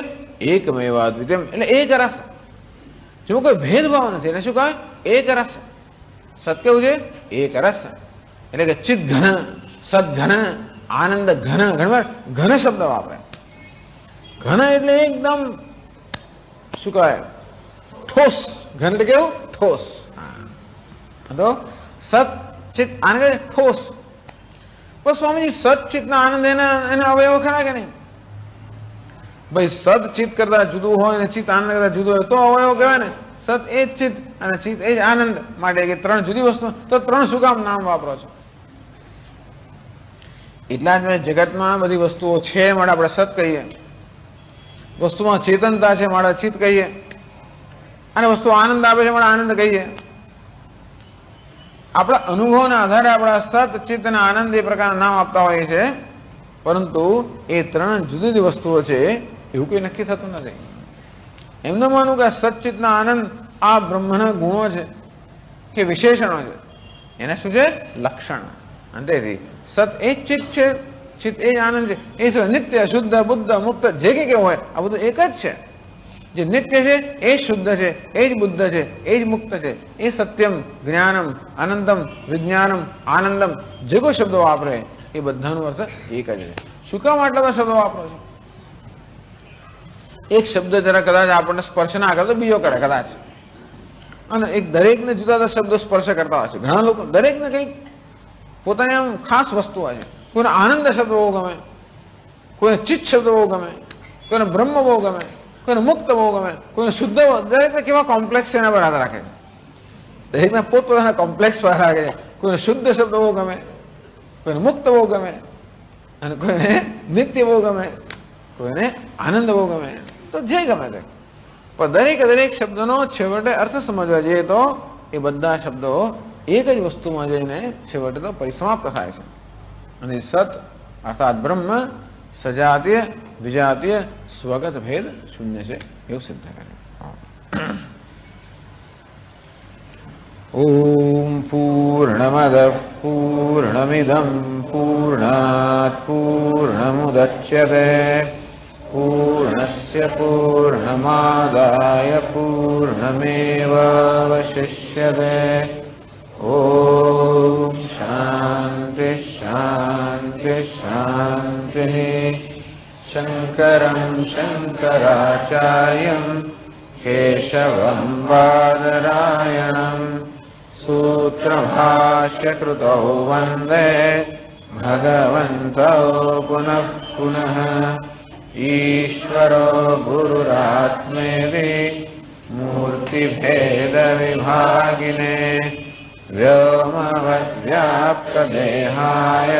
એકમેવ અદ્વિતીયમ. એટલે એક રસ. જો કોઈ ભેદભાવ નથી. એટલે શું કહે? એક રસ. સત કેવું છે? એક રસ. એટલે કે ચિત ઘન, સત ઘન, આનંદ ઘન. ઘણીવાર ઘન શબ્દ વાપરે. ઘન એટલે એકદમ શું કહેવાય? ઠોસ. ઘન એટલે કેવું? ઠોસ. તો સત ચિત આનંદ ઠોસ. પણ સ્વામીજી સત ચિત ના આનંદ એના અવયવ ખરા કે નહીં? ભાઈ સત ચિત કરતા જુદું હોય ને ચિત આનંદ કરતા જુદું હોય તો અવયવ કહેવાય ને. સત એ જ ચિત અને ચિત એ જ આનંદ. માટે કે ત્રણ જુદી વસ્તુ, તો ત્રણ શું કામ નામ વાપરો છો? એટલા જ જગતમાં બધી વસ્તુઓ છે માટે આપણે સત કહીએ. વસ્તુમાં ચેતનતા છે માટે ચિત કહીએ. અને વસ્તુ આનંદ આપે છે માટે આનંદ કહીએ. આપણા અનુભવના આધારે આપણા સત, ચિત્ત અને આનંદ એ પ્રકારના નામ આપતા હોઈએ છે. પરંતુ એ ત્રણ જુદી જુદી વસ્તુઓ છે એવું કોઈ નક્કી થતું નથી. એમને માનું કે સચ્ચિતના આનંદ આ બ્રહ્મના ગુણો છે કે વિશેષણો છે, એને શું છે? લક્ષણ. અંતેથી સત એ જ ચિત્ત છે, ચિત્ત એ જ આનંદ છે. એ નિત્ય, શુદ્ધ, બુદ્ધ, મુક્ત જે કે હોય આ બધું એક જ છે. જે નિત્ય છે એ જ શુદ્ધ છે, એ જ બુદ્ધ છે, એ જ મુક્ત છે. એ સત્યમ, જ્ઞાનમ, અનંતમ, વિજ્ઞાનમ, આનંદમ જે કોઈ શબ્દો વાપરે એ બધાનો અર્થ એક જ છે. શું કામ આટલા બધા શબ્દો વાપરો છો? એક શબ્દ જરા કદાચ આપણને સ્પર્શ ના કરે તો બીજો કરે કદાચ, અને એક દરેકને જુદા જુદા શબ્દો સ્પર્શ કરતા હોય છે. ઘણા લોકો દરેકને કંઈક પોતાની આમ ખાસ વસ્તુ હોય છે. કોઈને આનંદ શબ્દ બહુ ગમે, કોઈને ચિત્ત શબ્દ બહુ ગમે, કોઈને બ્રહ્મ બહુ ગમે, કોઈને મુક્ત બહુ ગમે, કોઈને શુદ્ધ. દરેકને કેવા કોમ્પ્લેક્સ છે એના પર આધાર રાખે છે. દરેકના પોતપોતાના કોમ્પ્લેક્સ પર આધાર રાખે છે. કોઈને શુદ્ધ શબ્દ બહુ ગમે, કોઈને મુક્ત બહુ ગમે, અને કોઈને નિત્ય બહુ ગમે, કોઈને આનંદ બહુ ગમે. તો જે ગમે તે, પણ દરેક શબ્દનો છેવટે અર્થ સમજવા જઈએ તો એ બધા શબ્દો એક જ વસ્તુમાં જઈને છેવટે તો પરિસમાપ્ત થાય છે. અને સત અર્થાત બ્રહ્મ સજાતીય વિજાતીય સ્વગત ભેદ શૂન્ય છે એવું સિદ્ધ કરે. ઓમ પૂર્ણમદ પૂર્ણમિદં પૂર્ણાત પૂર્ણમુદચ્યતે પૂર્ણસ્ય પૂર્ણમાદાય પૂર્ણમેવાવશિષ્યતે. ઓમ શાંતિ શાંતિ શાંતિ. શંકરં શંકરાચાર્યં કેશવં બાદરાયણં સૂત્રભાષ્યકૃતૌ વંદે ભગવन्तौ પુનઃ પુનઃ. ઈશ્વરો ગુરુરાત્મેતિ મૂર્તિભેદવિભાગિને વ્યોમવદ્વ્યાપ્તદેહાય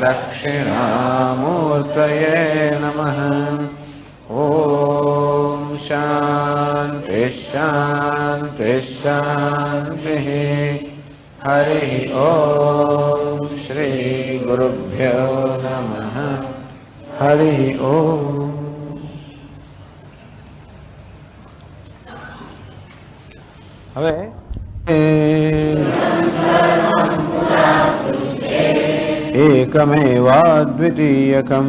દક્ષિણામૂર્તયે નમઃ. ઓમ શાંતિ શાંતિ શાંતિ. હરિ ઓમ શ્રી ગુરુભ્યો નમઃ. હરિ ઓમ. હવે એકમેવાદ્વિતીયકમ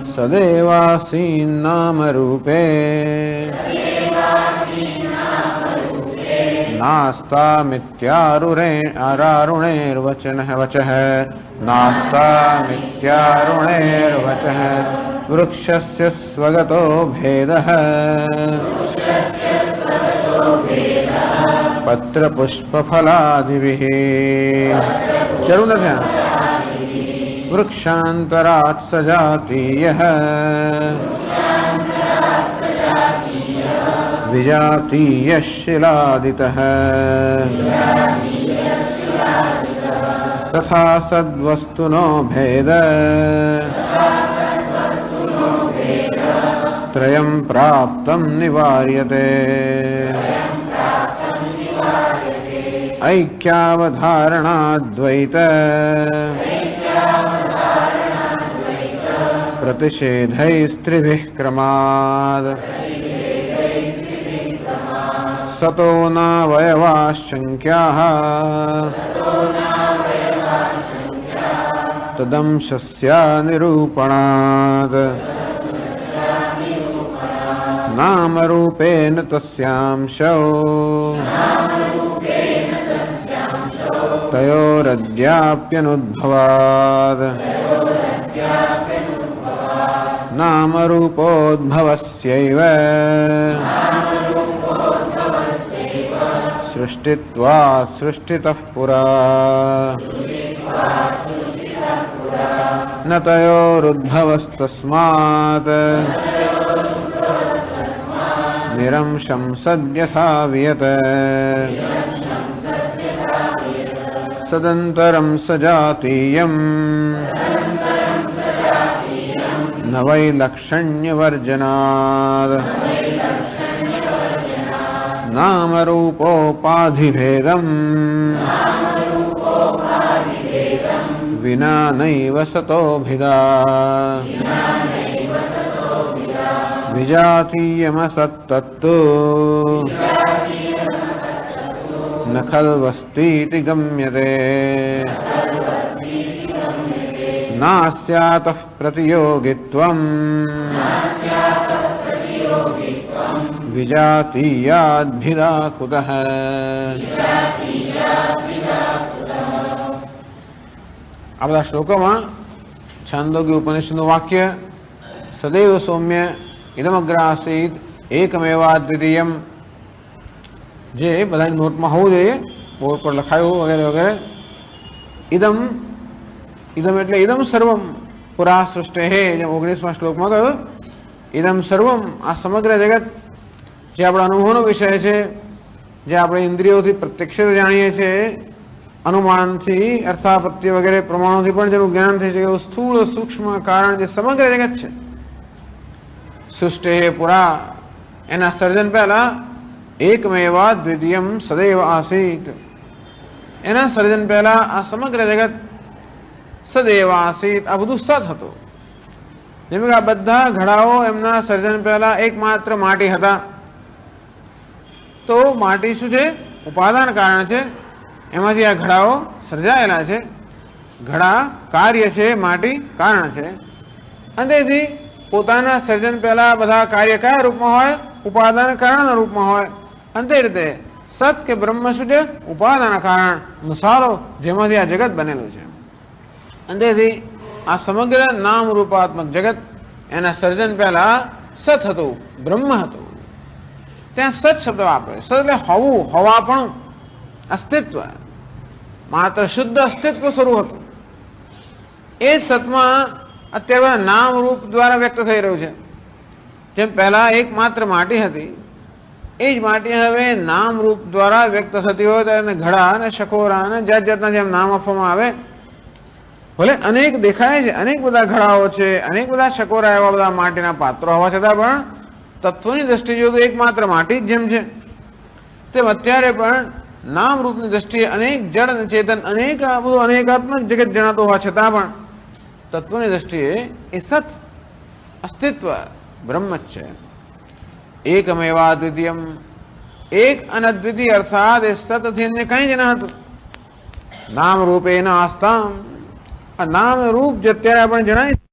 સદેવાસી નામરૂપે નાસ્તામિત્યારુણેર્વચનઃ વચઃ નાસ્તામિત્યારુણેર્વચઃ. વૃક્ષસ્ય સ્વગતો ભેદઃ પત્રપુષ્પફલાદિભિઃ. જરૂર નથી. વૃક્ષાંતરાत् સજાતીયઃ વિજાતીયઃ શિલાદિતઃ. તથા સદ્વસ્તુનો ભેદ ત્રયં પ્રાપ્તં નિવાર્યતે. ऐक्यावधारणाद्वैत प्रतिषेधैस्त्रिभिः क्रमाद्. सतो नावयवाश्शङ्क्याः तदंशस्या निरूपणात्. नामरूपेण तस्यांशौ तयोरद्याप्यनुद्भवात्. नामरूपोद्भवस्यैव सृष्टित्वात् सृष्टितः पुरा. न तयोरुद्भवस्तस्मात् निरंशं सद्यथा वियत. सदन्तरं सजातीयं न वैलक्षण्यवर्जनात्. नामरूपोपाधिभेदं विना नैव सतोभिदा. विजातीयमसत्तत्तु न खल्वस्तीति गम्यते. नास्यातः प्रतियोगित्वं विजातीयाद्भिदा कुतः. આ બધા શ્લોકોમાં છાંદોગ્ય ઉપનિષદનું વાક્ય સદૈવ સૌમ્ય ઇદમગ્ર આસીત એકમેવાદ્વિતીયમ, જે બધાની નોટમાં હોવું જોઈએ, બોર્ડ પર લખાયું વગેરે વગેરે. ઇદમ, ઇદમ એટલે ઇદમ સર્વમ પુરા સૃષ્ટિ, જેમ 19મા શ્લોકમાં કહ્યું, ઇદમ સર્વમ, આ સમગ્ર જગત જે આપણા અનુભવનો વિષય છે, જે આપણે ઇન્દ્રિયોથી પ્રત્યક્ષ જાણીએ છીએ, અનુમાનથી અર્થાપત્તિ વગેરે પ્રમાણોથી પણ જેનું જ્ઞાન થઈ શકે એવું સ્થૂળ સૂક્ષ્મ કારણ જે સમગ્ર જગત છે, સૃષ્ટિ પુરા, એના સર્જન પહેલા એકમેવા દ્વિતીયમ સદૈવ આસીત, એના સર્જન પહેલા આ સમગ્ર જગત સદૈવ આસીત, આ બધું સત હતું. જેમ કે આ બધા ઘડાઓ એમના સર્જન પહેલા એકમાત્ર માટી હતા. તો માટી શું છે? ઉપાદાન કારણ છે, એમાંથી આ ઘડાઓ સર્જાયેલા છે. ઘડા કાર્ય છે, માટી કારણ છે. અને તેથી પોતાના સર્જન પહેલા બધા કાર્ય કયા રૂપમાં હોય? ઉપાદાન કારણના રૂપમાં હોય. અને તે રીતે સત કે બ્રહ્મ શું છે? ઉપાદાન કારણ, મસાલો જેમાંથી આ જગત બનેલું છે. અને તેથી આ સમગ્ર નામ રૂપાત્મક જગત એના સર્જન પહેલા સત હતું, બ્રહ્મ હતું. ત્યાં સત શબ્દ વાપરે. સત એટલે હોવું, હોવા પણ, અસ્તિત્વ, માત્ર શુદ્ધ અસ્તિત્વ સ્વરૂપ હતું. એ સતમાં અત્યારે નામ રૂપ દ્વારા વ્યક્ત થઈ રહ્યું છે. જેમ પહેલા એક માત્ર માટી હતી, એ જ માટી હવે નામ રૂપ દ્વારા વ્યક્ત થતી હોય તો એને ઘડા અને શકોરા અને જાત જાતના જેમ નામ આપવામાં આવે. ભલે અનેક દેખાય છે, અનેક બધા ઘડાઓ છે, અનેક બધા શકોરા, એવા બધા માટીના પાત્રો હોવા છતાં પણ તત્વની દ્રષ્ટિએ જો તો એકમાત્ર માટી જ જેમ છે, તેમ અત્યારે પણ નામ રૂપની દ્રષ્ટિએ અનેક જડ અને ચેતન, અનેક આ બધું અનેકાત્મક જગત જણાતો હોવા છતાં પણ તત્વની દ્રષ્ટિએ એ સત અસ્તિત્વ બ્રહ્મ જ છે. એકમેવા દ્વિતીયમ, એક અને અદ્વિતીય, અર્થાત એ સતથી અન્ય કંઈ જ ન હતું. નામ રૂપે ન આસ્તામ, આ નામ રૂપ જે અત્યારે આપણે જણાય